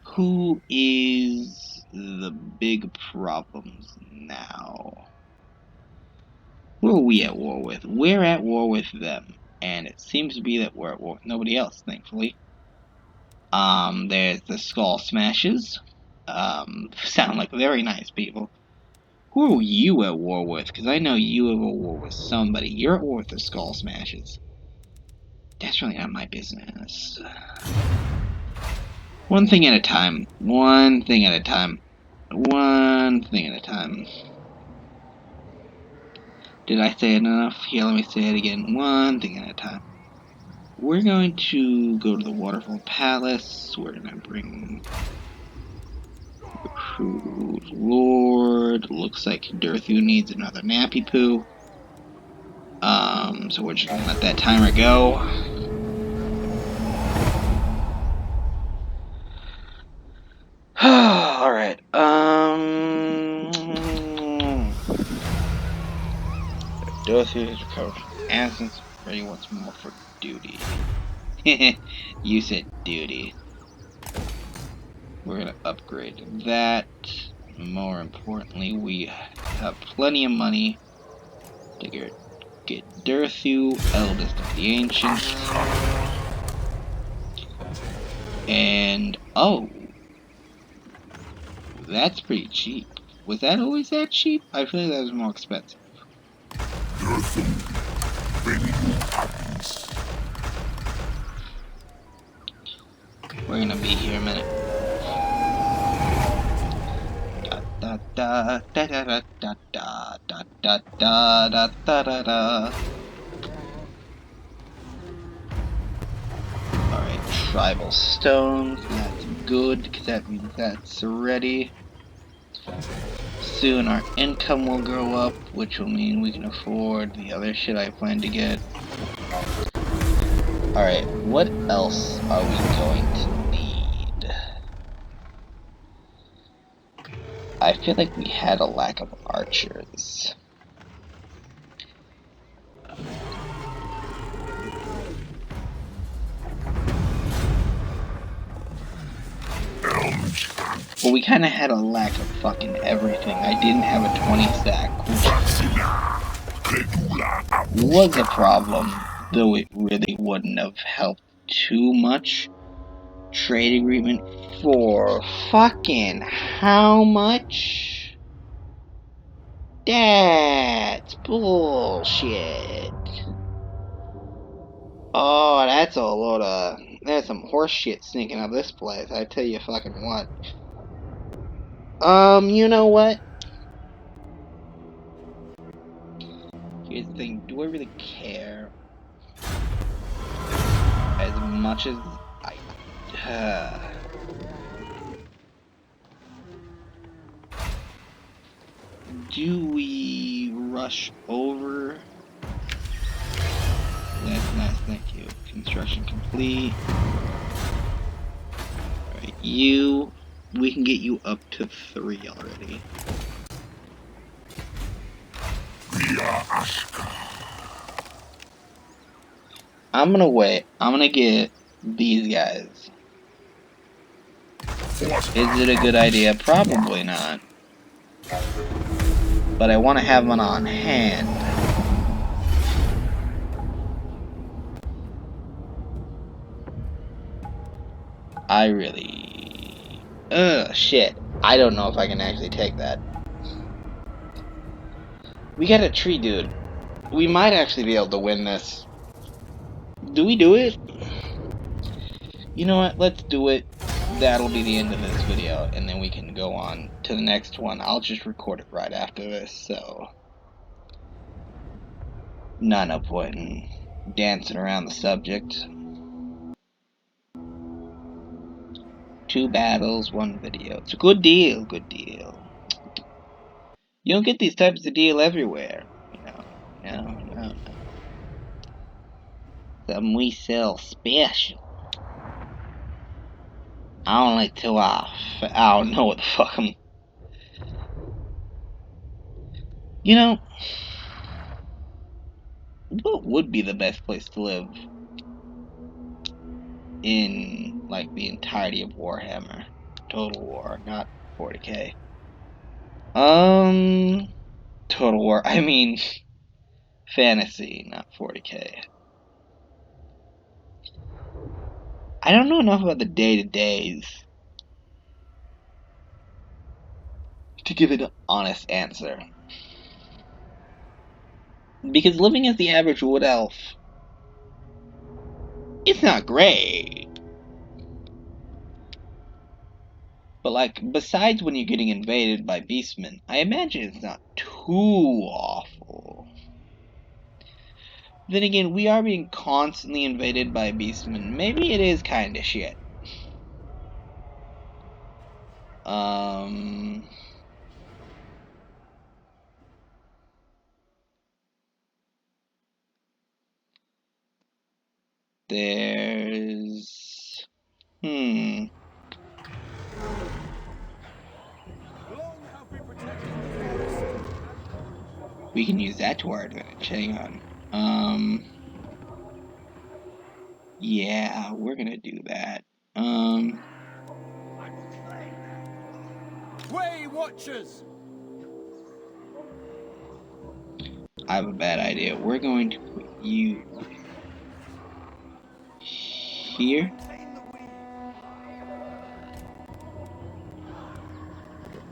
Who is the big problems now? Who are we at war with? We're at war with them. And it seems to be that we're at war with nobody else, thankfully. There's the Skull Smashers. Sound like very nice people. Who are you at war with? Because I know you have a war with somebody. You're at war with the Skull Smashers. That's really not my business. One thing at a time. One thing at a time. One thing at a time. Did I say it enough? Here, let me say it again. One thing at a time. We're going to go to the Waterfall Palace. We're going to bring Recruit Lord. Looks like Durthu needs another nappy poo. So we're just going to let that timer go. Alright, Durthu has recovered from absence. Ready once more for duty. You said duty. We're gonna upgrade that. More importantly, we have plenty of money to get Durthu, eldest of the ancients. And oh, that's pretty cheap. Was that always that cheap? I feel like that was more expensive. We're gonna be here a minute. Da da da da da da da da da da da da. Alright, tribal stones. That's good, because that means that's ready. Soon our income will grow up, which will mean we can afford the other shit I plan to get. Alright, what else are we going to need? I feel like we had a lack of archers. Well, we kind of had a lack of fucking everything. I didn't have a 20 stack, which was a problem, though it really wouldn't have helped too much. Trade agreement for fucking how much? That's bullshit. Oh, that's a load of... There's some horse shit sneaking up this place, I tell you fucking what. You know what? Here's the thing, do I really care? As much as I... do we rush over? That's nice, thank you. Construction complete. Alright, you we can get you up to 3 already. I'm gonna wait. I'm gonna get these guys. Is it a good idea? Probably not. But I want to have one on hand. I really... shit. I don't know if I can actually take that. We got a tree, dude. We might actually be able to win this. Do we do it? You know what? Let's do it. That'll be the end of this video, and then we can go on to the next one. I'll just record it right after this, so... Not no point in dancing around the subject. 2 battles, 1 video. It's a good deal, good deal. You don't get these types of deal everywhere. No. Something we sell special. Only to our... I don't know what the fuck I'm... You know... What would be the best place to live? In, like, the entirety of Warhammer. Total War, not 40k. Total War, I mean... Fantasy, not 40k. I don't know enough about the day-to-days to give an honest answer. Because living as the average wood elf, it's not great. But, like, besides when you're getting invaded by beastmen, I imagine it's not too awful. Then again, we are being constantly invaded by beastmen. Maybe it is kinda shit. There's... We can use that to our advantage. Hang on. Yeah, we're gonna do that. Way Watchers! I have a bad idea. We're going to put you here.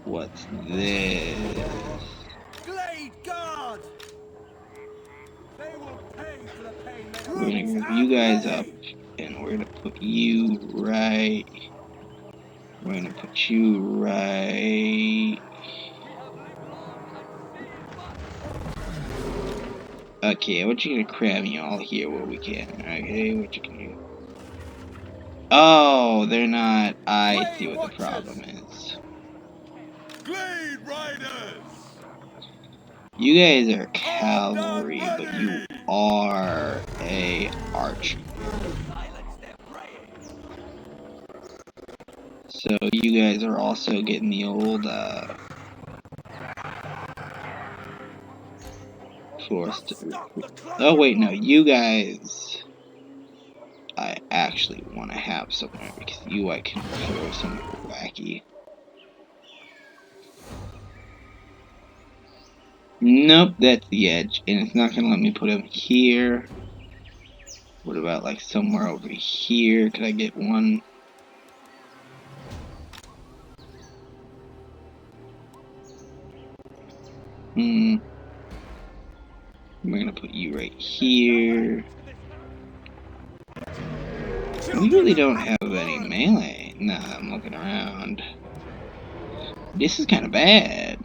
What's this? Glade Guard! They will pay for the pain they We're gonna move you guys up, and we're gonna put you right. We're gonna put you right. Okay, what you gonna cram you all here where we can? Okay, what you can do? Oh, they're not. I see what the problem is. Glade Riders! You guys are cavalry, but you are a archer. So you guys are also getting the old forced to recruit. Oh wait, no, you guys I actually want to have somewhere because you I can throw somewhere wacky. Nope, that's the edge, and it's not gonna let me put him here. What about like somewhere over here? Could I get one? We're gonna put you right here. We really don't have any melee. Nah, I'm looking around. This is kind of bad.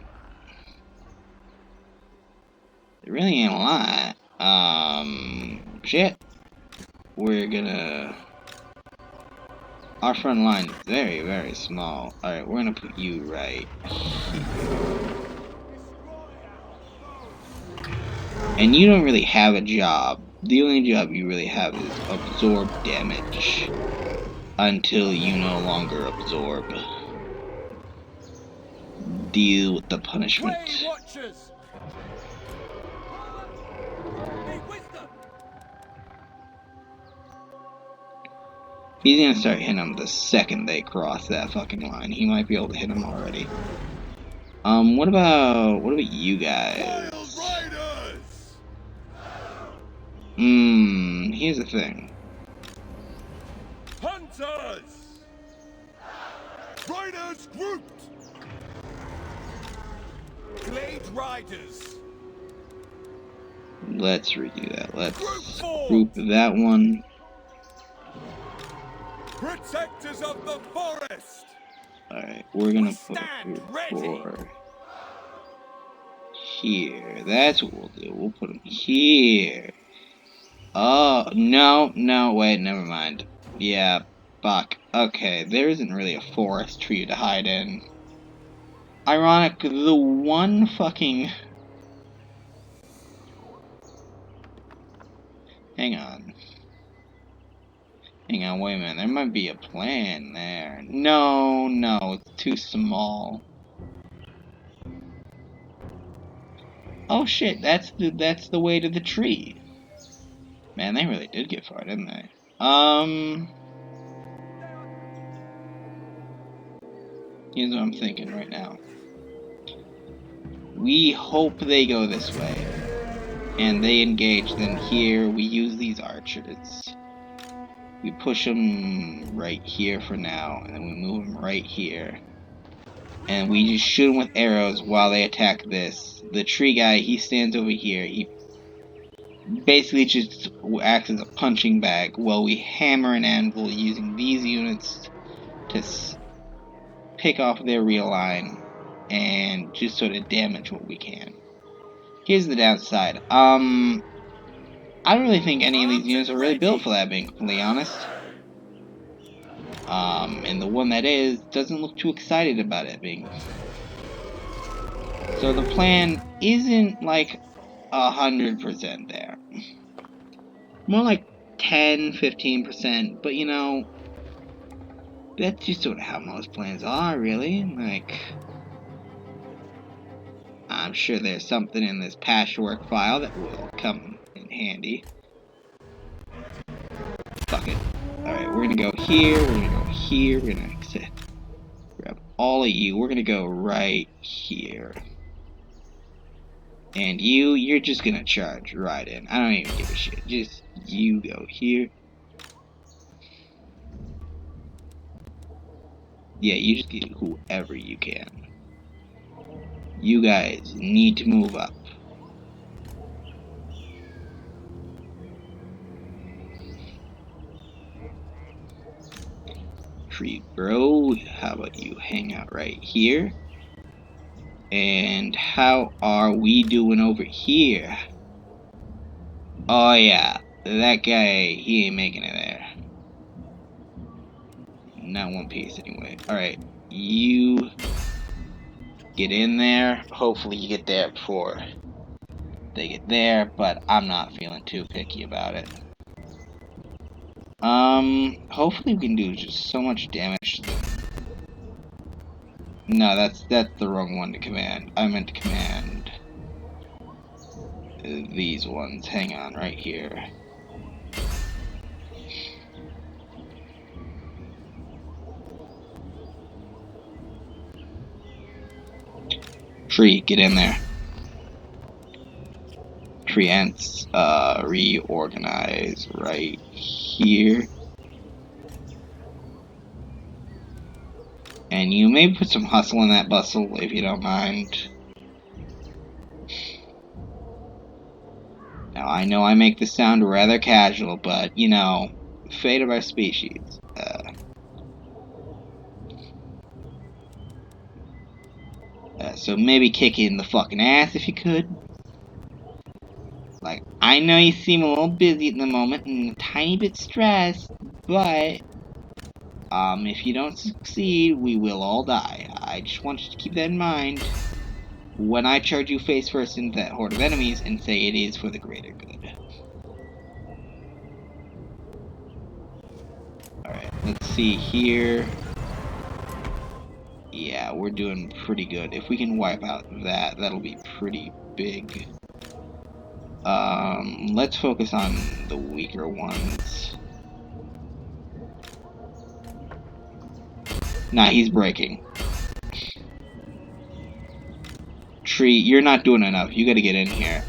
There really ain't a lot. Shit. We're gonna... Our front line is very, very small. Alright, we're gonna put you right here. And you don't really have a job. The only job you really have is absorb damage until you no longer absorb. deal with the punishment. Way watchers! Need wisdom! He's gonna start hitting them the second they cross that fucking line. He might be able to hit them already. What about you guys? Wild riders! Here's the thing. Hunters! Riders grouped! Glade riders! Let's redo that. Let's Group group that one. Protectors of the forest! Alright, we're gonna put Stand group ready. 4 here. That's what we'll do. We'll put them here. Oh, no, wait, never mind. Yeah, fuck. Okay, there isn't really a forest for you to hide in. Ironic, the one fucking... Hang on, wait a minute. There might be a plan there. No, it's too small. Oh shit, that's the way to the tree. Man, they really did get far, didn't they? Here's what I'm thinking right now. We hope they go this way. And they engage, then here we use these archers. We push them right here for now, and then we move them right here. And we just shoot them with arrows while they attack this. The tree guy, he stands over here. He basically just acts as a punching bag while we hammer and anvil using these units to pick off their real line and just sort of damage what we can. Here's the downside. I don't really think any of these units are really built for that, being completely honest. And the one that is doesn't look too excited about it being. So the plan isn't like 100% there. More like 10-15%, but you know, that's just sort of how most plans are, really. Like, I'm sure there's something in this patchwork file that will come in handy. Fuck it. Alright, we're gonna go here, we're gonna go here, we're gonna grab all of you, we're gonna go right here. And you're just gonna charge right in. I don't even give a shit. Just you go here. Yeah, you just get whoever you can. You guys need to move up. Tree bro, how about you hang out right here? And how are we doing over here? Oh yeah, that guy, he ain't making it there. Not one piece anyway. Alright, you get in there. Hopefully you get there before they get there, but I'm not feeling too picky about it. Hopefully we can do just so much damage to them. No, that's the wrong one to command. I meant to command these ones. Hang on, right here. Tree, get in there. Tree ants, reorganize right here. And you may put some hustle in that bustle if you don't mind. Now, I know I make this sound rather casual, but, you know, fate of our species. So maybe kick it in the fucking ass if you could. Like, I know you seem a little busy at the moment and a tiny bit stressed, but if you don't succeed, we will all die. I just want you to keep that in mind when I charge you face first into that horde of enemies and say it is for the greater good. Alright, let's see here. Yeah, we're doing pretty good. If we can wipe out that, that'll be pretty big. Let's focus on the weaker ones. Nah, he's breaking. Tree, you're not doing enough. You gotta get in here.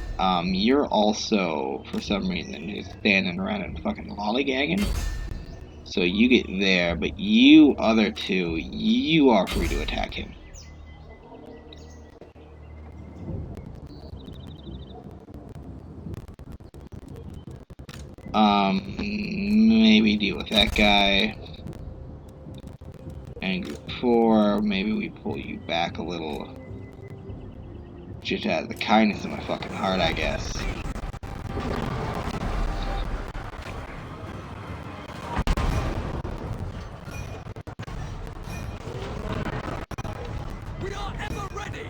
You're also, for some reason, just standing around and fucking lollygagging. So you get there, but you other two, you are free to attack him. Maybe deal with that guy. And group 4, maybe we pull you back a little. Just out of the kindness of my fucking heart, I guess. We are ever ready!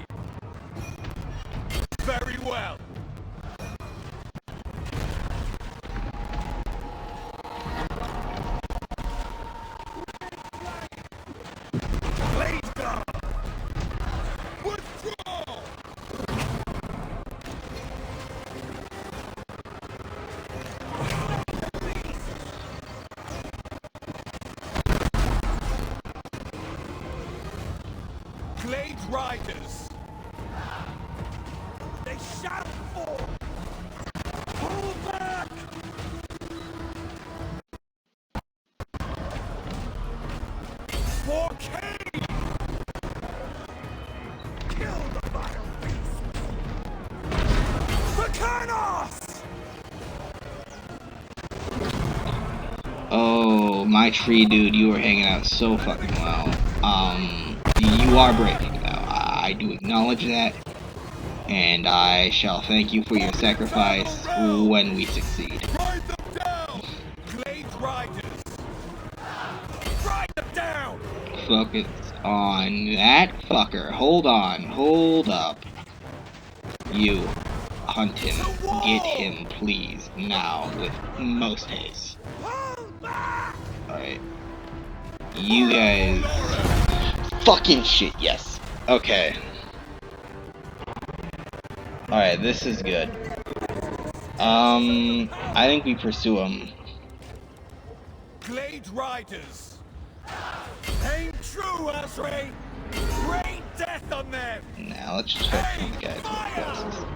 Very well. Blade guard! Withdraw! Blade riders! They shall fall! Pull back! For Cain! Kill the vile beast! For Carnos! Oh, my tree dude, you were hanging out so fucking well. You are breaking though. I do acknowledge that. And I shall thank you for your sacrifice when we succeed. Ride them down! Blade riders! Ride them down! Focus on that fucker. Hold on. Hold up. You. Hunt him. Get him, please. Now, with most haste. Hold back! Alright. You guys... Fucking shit, yes. Okay. Alright, this is good. I think we pursue him. Blade riders! Aim true, Asray! Rain death on them! Now, let's just focus on the guys who are closest.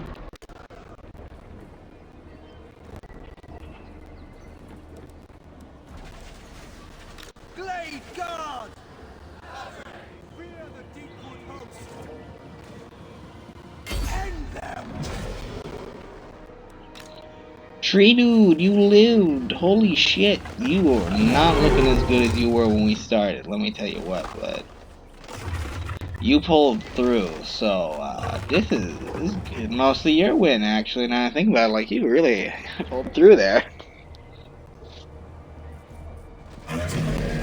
Blade guard! Fear the Deepwood host! End them! Tree dude, you lived! Holy shit, you are not looking as good as you were when we started, let me tell you what, but... You pulled through, so, this is mostly your win, actually, now I think about it, like, you really pulled through there.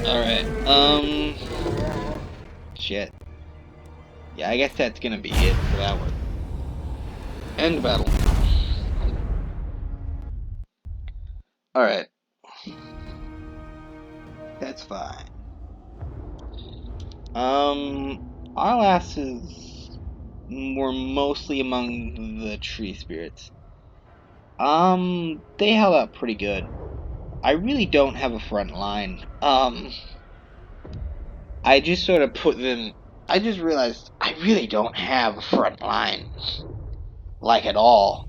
Alright, shit. Yeah, I guess that's gonna be it for that one. End battle. Alright. That's fine. Our lasses were mostly among the tree spirits. They held up pretty good. I really don't have a front line. I just sort of put them... I just realized I really don't have a front line. Like, at all.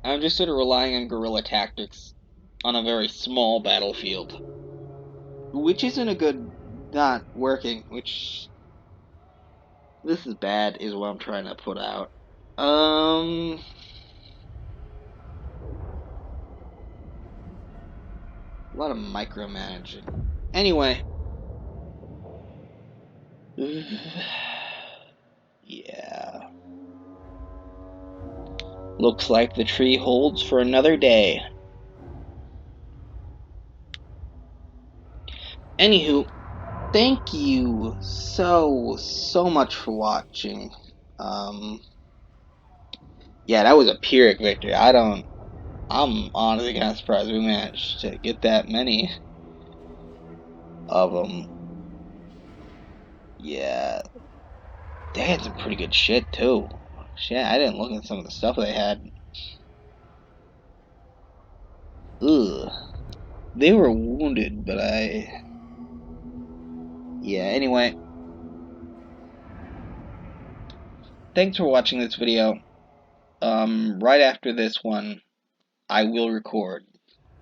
I'm just sort of relying on guerrilla tactics on a very small battlefield. Which isn't a good... not working, which... This is bad, is what I'm trying to put out. A lot of micromanaging. Anyway. Yeah. Looks like the tree holds for another day. Anywho, thank you so much for watching. Yeah, that was a Pyrrhic victory. I'm honestly kind of surprised we managed to get that many. of them. Yeah, they had some pretty good shit too. Shit, I didn't look at some of the stuff they had. Ugh. They were wounded, but yeah, anyway. Thanks for watching this video. Right after this one, I will record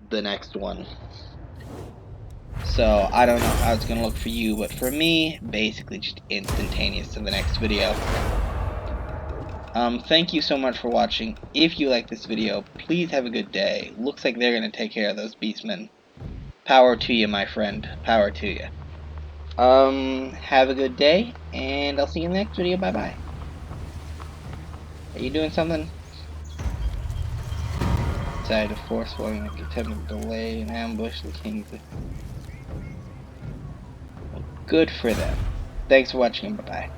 the next one. So, I don't know how it's gonna look for you, but for me, basically just instantaneous to the next video. Thank you so much for watching. If you like this video, please have a good day. Looks like they're gonna take care of those beastmen. Power to you, my friend. Power to you. Have a good day, and I'll see you in the next video. Bye-bye. Are you doing something? Decided to force flowing like attempt to delay and ambush the kings. Well, good for them. Thanks for watching, and bye-bye.